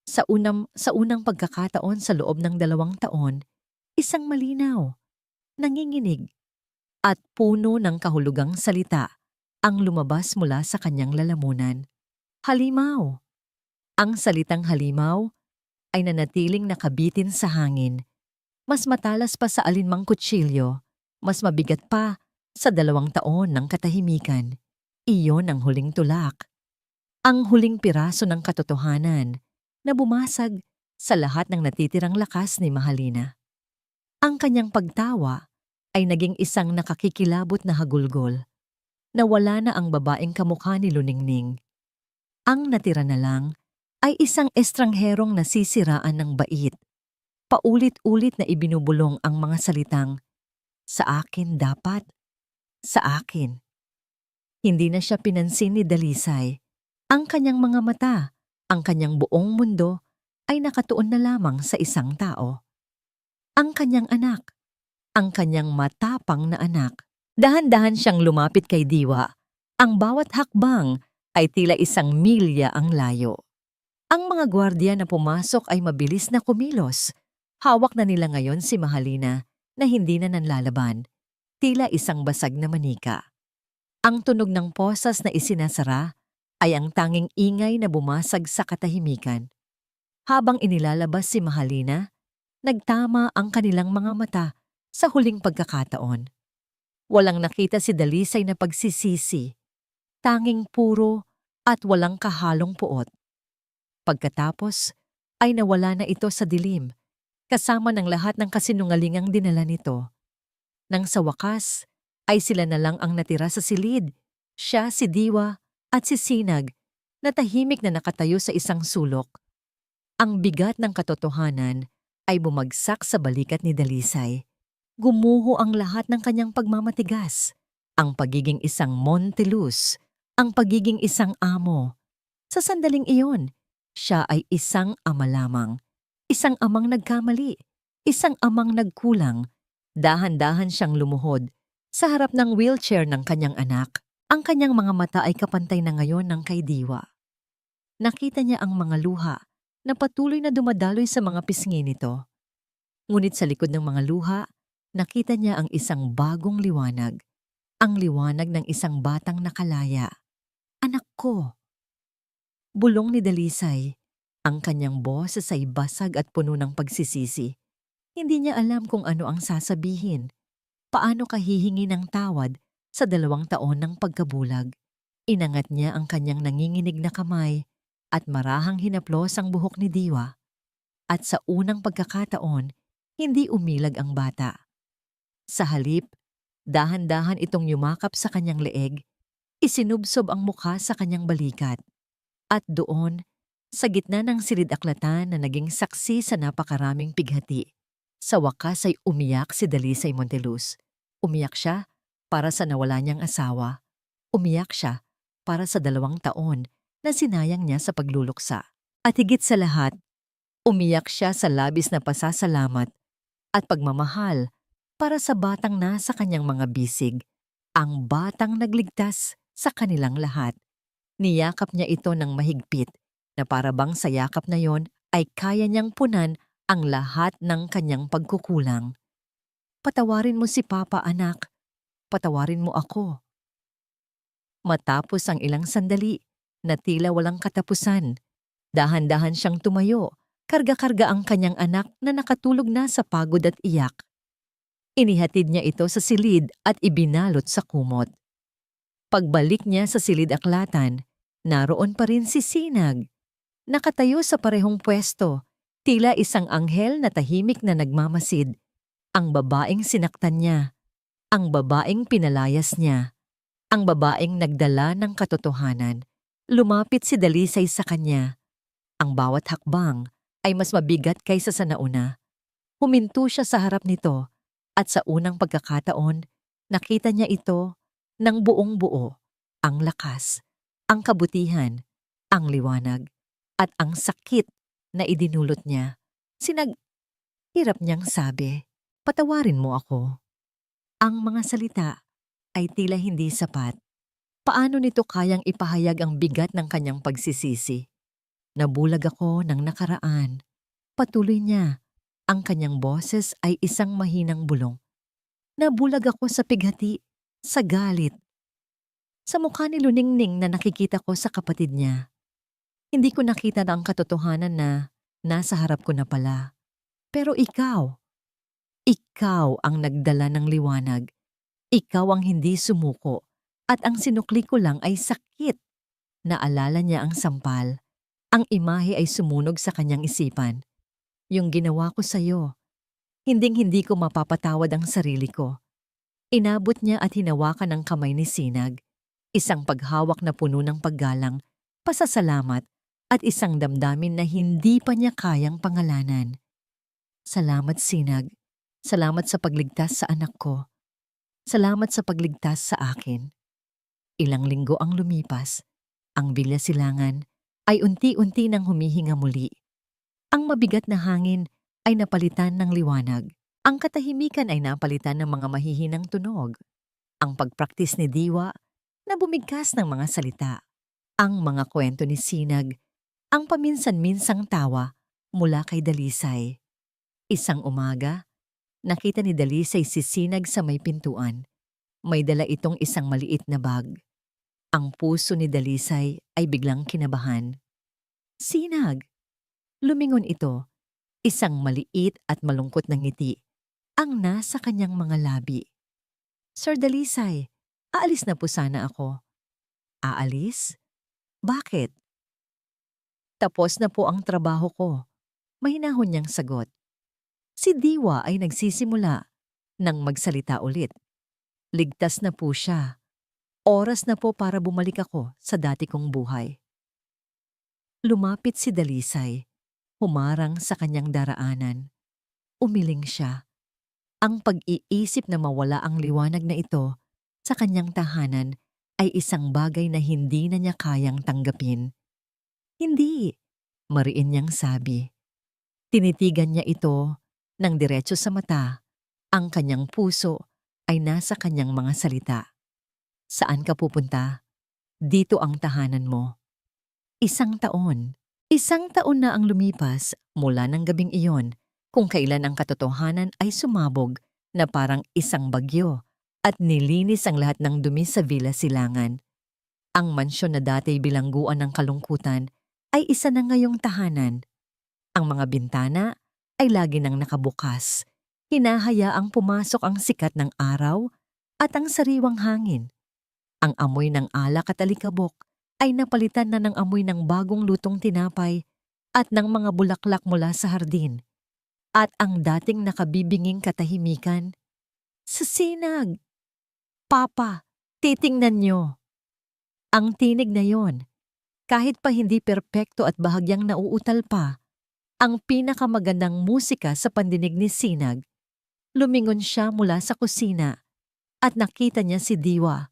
Sa unang pagkakataon sa loob ng 2 taon, isang malinaw, nanginginig, at puno ng kahulugang salita ang lumabas mula sa kanyang lalamunan. Halimaw! Ang salitang halimaw ay nanatiling nakabitin sa hangin. Mas matalas pa sa alinmang kutsilyo, mas mabigat pa sa 2 taon ng katahimikan. Iyon ang huling tulak. Ang huling piraso ng katotohanan na bumasag sa lahat ng natitirang lakas ni Mahalina. Ang kanyang pagtawa ay naging isang nakakikilabot na hagulgol. Nawala na ang babaeng kamukha ni Luningning. Ang natira na lang ay isang estrangherong nasisiraan ng bait. Paulit-ulit na ibinubulong ang mga salitang, "Sa akin dapat, sa akin." Hindi na siya pinansin ni Dalisay. Ang kanyang mga mata, ang kanyang buong mundo ay nakatuon na lamang sa isang tao. Ang kanyang anak, ang kanyang matapang na anak. Dahan-dahan siyang lumapit kay Diwa. Ang bawat hakbang ay tila 1 milya ang layo. Ang mga gwardiya na pumasok ay mabilis na kumilos. Hawak na nila ngayon si Mahalina na hindi na nanlalaban. Tila isang basag na manika. Ang tunog ng posas na isinasara ay ang tanging ingay na bumasag sa katahimikan. Habang inilalabas si Mahalina, nagtama ang kanilang mga mata sa huling pagkakataon. Walang nakita si Dalisay na pagsisisi, tanging puro at walang kahalong puot. Pagkatapos ay nawala na ito sa dilim, kasama ng lahat ng kasinungalingang dinala nito. Nang sa wakas, ay sila na lang ang natira sa silid, siya, si Diwa at si Sinag, na tahimik na nakatayo sa isang sulok. Ang bigat ng katotohanan ay bumagsak sa balikat ni Dalisay. Gumuho ang lahat ng kanyang pagmamatigas, ang pagiging isang Montelus, ang pagiging isang amo. Sa sandaling iyon, siya ay isang ama lamang, isang amang nagkamali, isang amang nagkulang. Dahan-dahan siyang lumuhod sa harap ng wheelchair ng kanyang anak. Ang kanyang mga mata ay kapantay na ngayon ng kay Diwa. Nakita niya ang mga luha na patuloy na dumadaloy sa mga pisngi nito. Ngunit sa likod ng mga luha, nakita niya ang isang bagong liwanag. Ang liwanag ng isang batang nakalaya. "Anak ko!" Bulong ni Dalisay. Ang kanyang boses ay basag at puno ng pagsisisi. Hindi niya alam kung ano ang sasabihin. Paano kahihingi ng tawad sa 2 taon ng pagkabulag? Inangat niya ang kanyang nanginginig na kamay at marahang hinaplos ang buhok ni Diwa. At sa unang pagkakataon, hindi umilag ang bata. Sa halip, dahan-dahan itong yumakap sa kanyang leeg. Isinubsob ang mukha sa kanyang balikat. At doon, sa gitna ng silid-aklatan na naging saksi sa napakaraming pighati, sa wakas ay umiyak si Dalisay Monteluz. Umiyak siya para sa nawala niyang asawa. Umiyak siya para sa 2 taon na sinayang niya sa pagluluksa. At higit sa lahat, umiyak siya sa labis na pasasalamat at pagmamahal para sa batang nasa kanyang mga bisig, ang batang nagligtas sa kanilang lahat. Niyakap niya ito ng mahigpit na para bang sa yakap na yon ay kaya niyang punan ang lahat ng kanyang pagkukulang. Patawarin mo si Papa, anak. Patawarin mo ako. Matapos ang ilang sandali na tila walang katapusan, dahan-dahan siyang tumayo, karga-karga ang kanyang anak na nakatulog na sa pagod at iyak. Inihatid niya ito sa silid at ibinalot sa kumot. Pagbalik niya sa silid-aklatan, naroon pa rin si Sinag. Nakatayo sa parehong pwesto, tila isang anghel na tahimik na nagmamasid. Ang babaeng sinaktan niya, ang babaeng pinalayas niya, ang babaeng nagdala ng katotohanan. Lumapit si Dalisay sa kanya. Ang bawat hakbang ay mas mabigat kaysa sa nauna. Huminto siya sa harap nito at sa unang pagkakataon, nakita niya ito ng buong buo. Ang lakas, ang kabutihan, ang liwanag, at ang sakit na idinulot niya. Hirap niyang sabi, patawarin mo ako. Ang mga salita ay tila hindi sapat. Paano nito kayang ipahayag ang bigat ng kanyang pagsisisi? Nabulag ako ng nakaraan. Patuloy niya. Ang kanyang boses ay isang mahinang bulong. Nabulag ako sa pighati, sa galit. Sa mukha ni Luningning na nakikita ko sa kapatid niya. Hindi ko nakita na ang katotohanan na nasa harap ko na pala. Pero ikaw ang nagdala ng liwanag. Ikaw ang hindi sumuko. At ang sinukli ko lang ay sakit. Naalala niya ang sampal. Ang imahe ay sumunog sa kanyang isipan. Yung ginawa ko sa'yo, hinding-hindi ko mapapatawad ang sarili ko. Inabot niya at hinawakan ang kamay ni Sinag. Isang paghawak na puno ng paggalang, pasasalamat, at isang damdamin na hindi pa niya kayang pangalanan. Salamat, Sinag. Salamat sa pagligtas sa anak ko. Salamat sa pagligtas sa akin. Ilang linggo ang lumipas. Ang Villa Silangan ay unti-unti nang humihinga muli. Ang mabigat na hangin ay napalitan ng liwanag. Ang katahimikan ay napalitan ng mga mahihinang tunog. Ang pagpraktis ni Diwa na bumigkas ng mga salita. Ang mga kwento ni Sinag, ang paminsan-minsang tawa mula kay Dalisay. Isang umaga, nakita ni Dalisay si Sinag sa may pintuan. May dala itong isang maliit na bag. Ang puso ni Dalisay ay biglang kinabahan. Sinag! Lumingon ito, isang maliit at malungkot na ngiti, ang nasa kanyang mga labi. Sir Dalisay, aalis na po sana ako. Aalis? Bakit? Tapos na po ang trabaho ko. Mahinahon niyang sagot. Si Diwa ay nagsisimula nang magsalita ulit. Ligtas na po siya. Oras na po para bumalik ako sa dati kong buhay. Lumapit si Dalisay. Humarang sa kanyang daraanan. Umiling siya. Ang pag-iisip na mawala ang liwanag na ito sa kanyang tahanan ay isang bagay na hindi na niya kayang tanggapin. Hindi, mariin niyang sabi. Tinitigan niya ito ng diretso sa mata. Ang kanyang puso ay nasa kanyang mga salita. Saan ka pupunta? Dito ang tahanan mo. 1 taon. 1 taon na ang lumipas mula ng gabing iyon kung kailan ang katotohanan ay sumabog na parang isang bagyo at nilinis ang lahat ng dumi sa Villa Silangan. Ang mansyon na dati bilangguan ng kalungkutan ay isa na ngayong tahanan. Ang mga bintana ay lagi nang nakabukas. Hinahayaang pumasok ang sikat ng araw at ang sariwang hangin. Ang amoy ng alak at alikabok ay napalitan na ng amoy ng bagong lutong tinapay at ng mga bulaklak mula sa hardin. At ang dating nakabibinging katahimikan, sa Sinag. Papa, titingnan niyo. Ang tinig na yon, kahit pa hindi perpekto at bahagyang nauutal pa, ang pinakamagandang musika sa pandinig ni Sinag. Lumingon siya mula sa kusina at nakita niya si Diwa,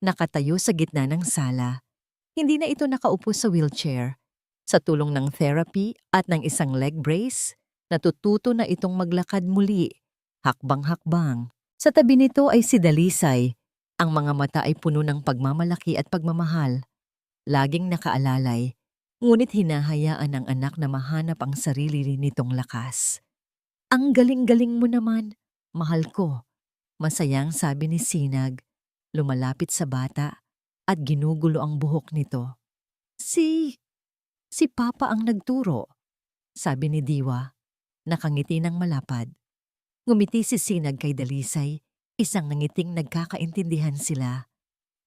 nakatayo sa gitna ng sala. Hindi na ito nakaupo sa wheelchair. Sa tulong ng therapy at ng isang leg brace, natututo na itong maglakad muli, hakbang-hakbang. Sa tabi nito ay si Dalisay. Ang mga mata ay puno ng pagmamalaki at pagmamahal. Laging nakaalalay, ngunit hinahayaan ng anak na mahanap ang sarili nitong lakas. Ang galing-galing mo naman, mahal ko. Masayang sabi ni Sinag, lumalapit sa bata at ginugulo ang buhok nito. Si Papa ang nagturo, sabi ni Diwa, nakangiti ng malapad. Ngumiti si Sinag kay Dalisay, isang nangiting nagkakaintindihan sila.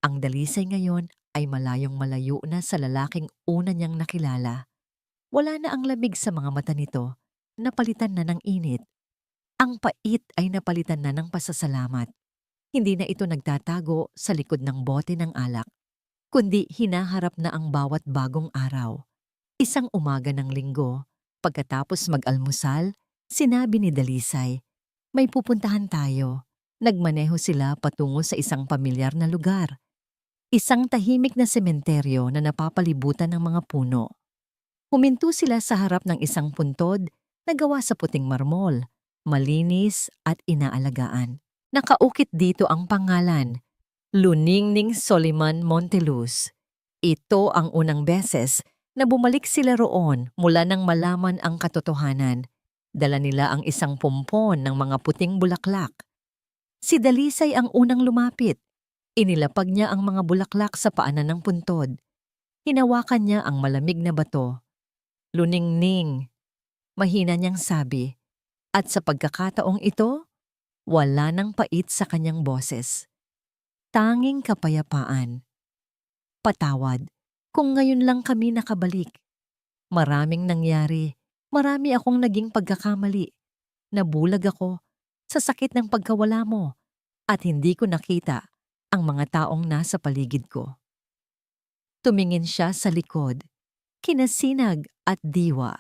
Ang Dalisay ngayon ay malayong malayo na sa lalaking una niyang nakilala. Wala na ang lamig sa mga mata nito, napalitan na ng init. Ang pait ay napalitan na ng pasasalamat. Hindi na ito nagtatago sa likod ng bote ng alak, kundi hinaharap na ang bawat bagong araw. Isang umaga ng linggo, pagkatapos mag-almusal, sinabi ni Dalisay, may pupuntahan tayo. Nagmaneho sila patungo sa isang pamilyar na lugar. Isang tahimik na sementeryo na napapalibutan ng mga puno. Huminto sila sa harap ng isang puntod na gawa sa puting marmol, malinis at inaalagaan. Nakaukit dito ang pangalan, Luningning Soliman Monteluz. Ito ang unang beses na bumalik sila roon mula nang malaman ang katotohanan. Dala nila ang isang pompon ng mga puting bulaklak. Si Dalisay ang unang lumapit. Inilapag niya ang mga bulaklak sa paanan ng puntod. Hinawakan niya ang malamig na bato. Luningning, mahina niyang sabi. At sa pagkakataong ito, wala nang pait sa kanyang boses. Tanging kapayapaan. Patawad. Kung ngayon lang kami nakabalik. Maraming nangyari, marami akong naging pagkakamali. Nabulag ako sa sakit ng pagkawala mo at hindi ko nakita ang mga taong nasa paligid ko. Tumingin siya sa likod, kina Sinag at Diwa.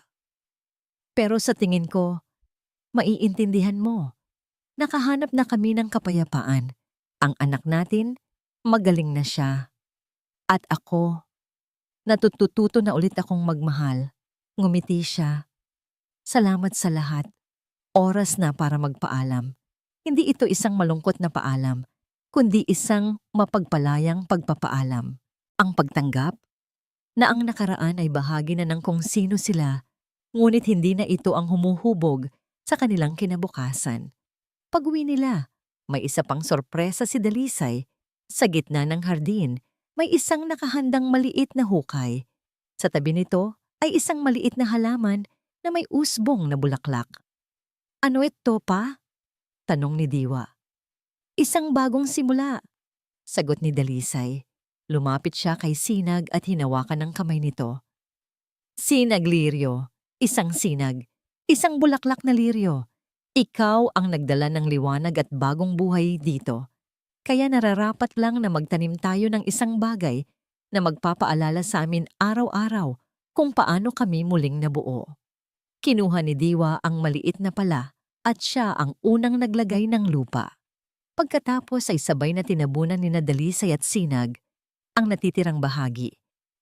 Pero sa tingin ko, maiintindihan mo. Nakahanap na kami ng kapayapaan. Ang anak natin, magaling na siya. At ako, natututo na ulit akong magmahal. Ngumiti siya. Salamat sa lahat. Oras na para magpaalam. Hindi ito isang malungkot na paalam, kundi isang mapagpalayang pagpapaalam. Ang pagtanggap na ang nakaraan ay bahagi na ng kung sino sila, ngunit hindi na ito ang humuhubog sa kanilang kinabukasan. Pag-uwi nila, may isa pang sorpresa si Dalisay. Sa gitna ng hardin, may isang nakahandang maliit na hukay. Sa tabi nito ay isang maliit na halaman na may usbong na bulaklak. Ano ito pa? Tanong ni Diwa. Isang bagong simula, sagot ni Dalisay. Lumapit siya kay Sinag at hinawakan ang kamay nito. Sinag lirio, isang sinag, isang bulaklak na lirio. Ikaw ang nagdala ng liwanag at bagong buhay dito. Kaya nararapat lang na magtanim tayo ng isang bagay na magpapaalala sa amin araw-araw kung paano kami muling nabuo. Kinuha ni Diwa ang maliit na pala at siya ang unang naglagay ng lupa. Pagkatapos ay sabay na tinabunan ni Dalisay at Sinag ang natitirang bahagi.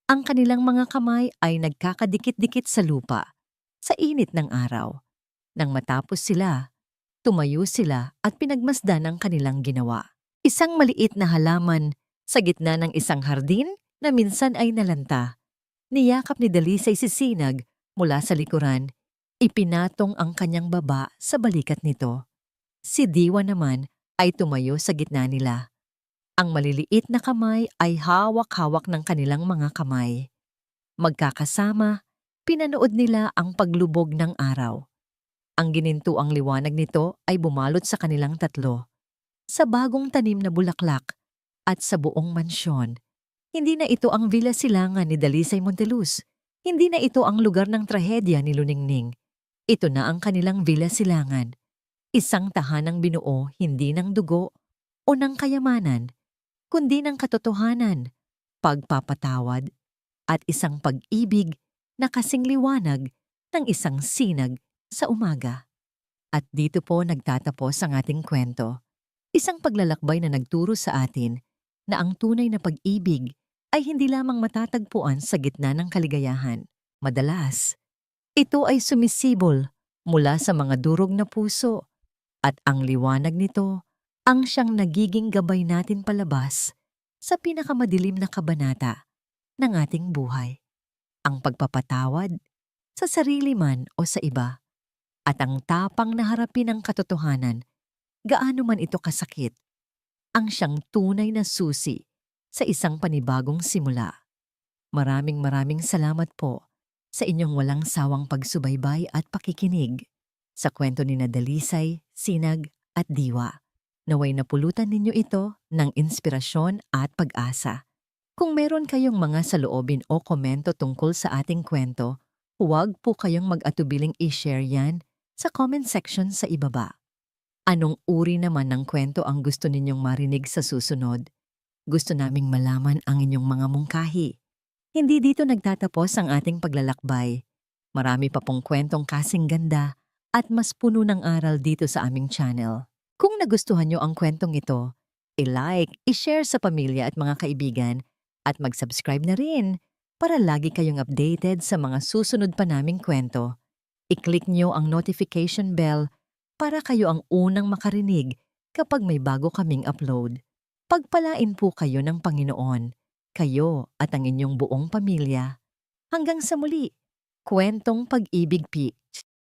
Ang kanilang mga kamay ay nagkakadikit-dikit sa lupa sa init ng araw. Nang matapos sila, tumayo sila at pinagmasdan ang kanilang ginawa. Isang maliit na halaman sa gitna ng isang hardin na minsan ay nalanta. Niyakap ni Dalisay si Sinag mula sa likuran. Ipinatong ang kanyang baba sa balikat nito. Si Diwa naman ay tumayo sa gitna nila. Ang maliliit na kamay ay hawak-hawak ng kanilang mga kamay. Magkakasama, pinanood nila ang paglubog ng araw. Ang ginintuang liwanag nito ay bumalot sa kanilang tatlo. Sa bagong tanim na bulaklak at sa buong mansyon. Hindi na ito ang Villa Silangan ni Dalisay Monteluz. Hindi na ito ang lugar ng trahedya ni Luningning. Ito na ang kanilang Villa Silangan. Isang tahanang binuo hindi ng dugo o ng kayamanan, kundi ng katotohanan, pagpapatawad, at isang pag-ibig na kasing liwanag ng isang sinag sa umaga. At dito po nagtatapos ang ating kwento. Isang paglalakbay na nagturo sa atin na ang tunay na pag-ibig ay hindi lamang matatagpuan sa gitna ng kaligayahan. Madalas, ito ay sumisibol mula sa mga durog na puso at ang liwanag nito ang siyang nagiging gabay natin palabas sa pinakamadilim na kabanata ng ating buhay. Ang pagpapatawad sa sarili man o sa iba at ang tapang na harapin ang katotohanan, gaano man ito kasakit, ang siyang tunay na susi sa isang panibagong simula. Maraming salamat po sa inyong walang sawang pagsubaybay at pakikinig sa kwento ni Dalisay, Sinag at Diwa. Naway napulutan ninyo ito ng inspirasyon at pag-asa. Kung meron kayong mga saloobin o komento tungkol sa ating kwento, huwag po kayong mag-atubiling i-share yan sa comment section sa ibaba. Anong uri naman ng kwento ang gusto ninyong marinig sa susunod? Gusto naming malaman ang inyong mga mungkahi. Hindi dito nagtatapos ang ating paglalakbay. Marami pa pong kwentong kasing ganda at mas puno ng aral dito sa aming channel. Kung nagustuhan nyo ang kwentong ito, i-like, i-share sa pamilya at mga kaibigan at mag-subscribe na rin para lagi kayong updated sa mga susunod pa naming kwento. I-click nyo ang notification bell para kayo ang unang makarinig kapag may bago kaming upload. Pagpalain po kayo ng Panginoon, kayo at ang inyong buong pamilya. Hanggang sa muli, Kwentong Pag-ibig P.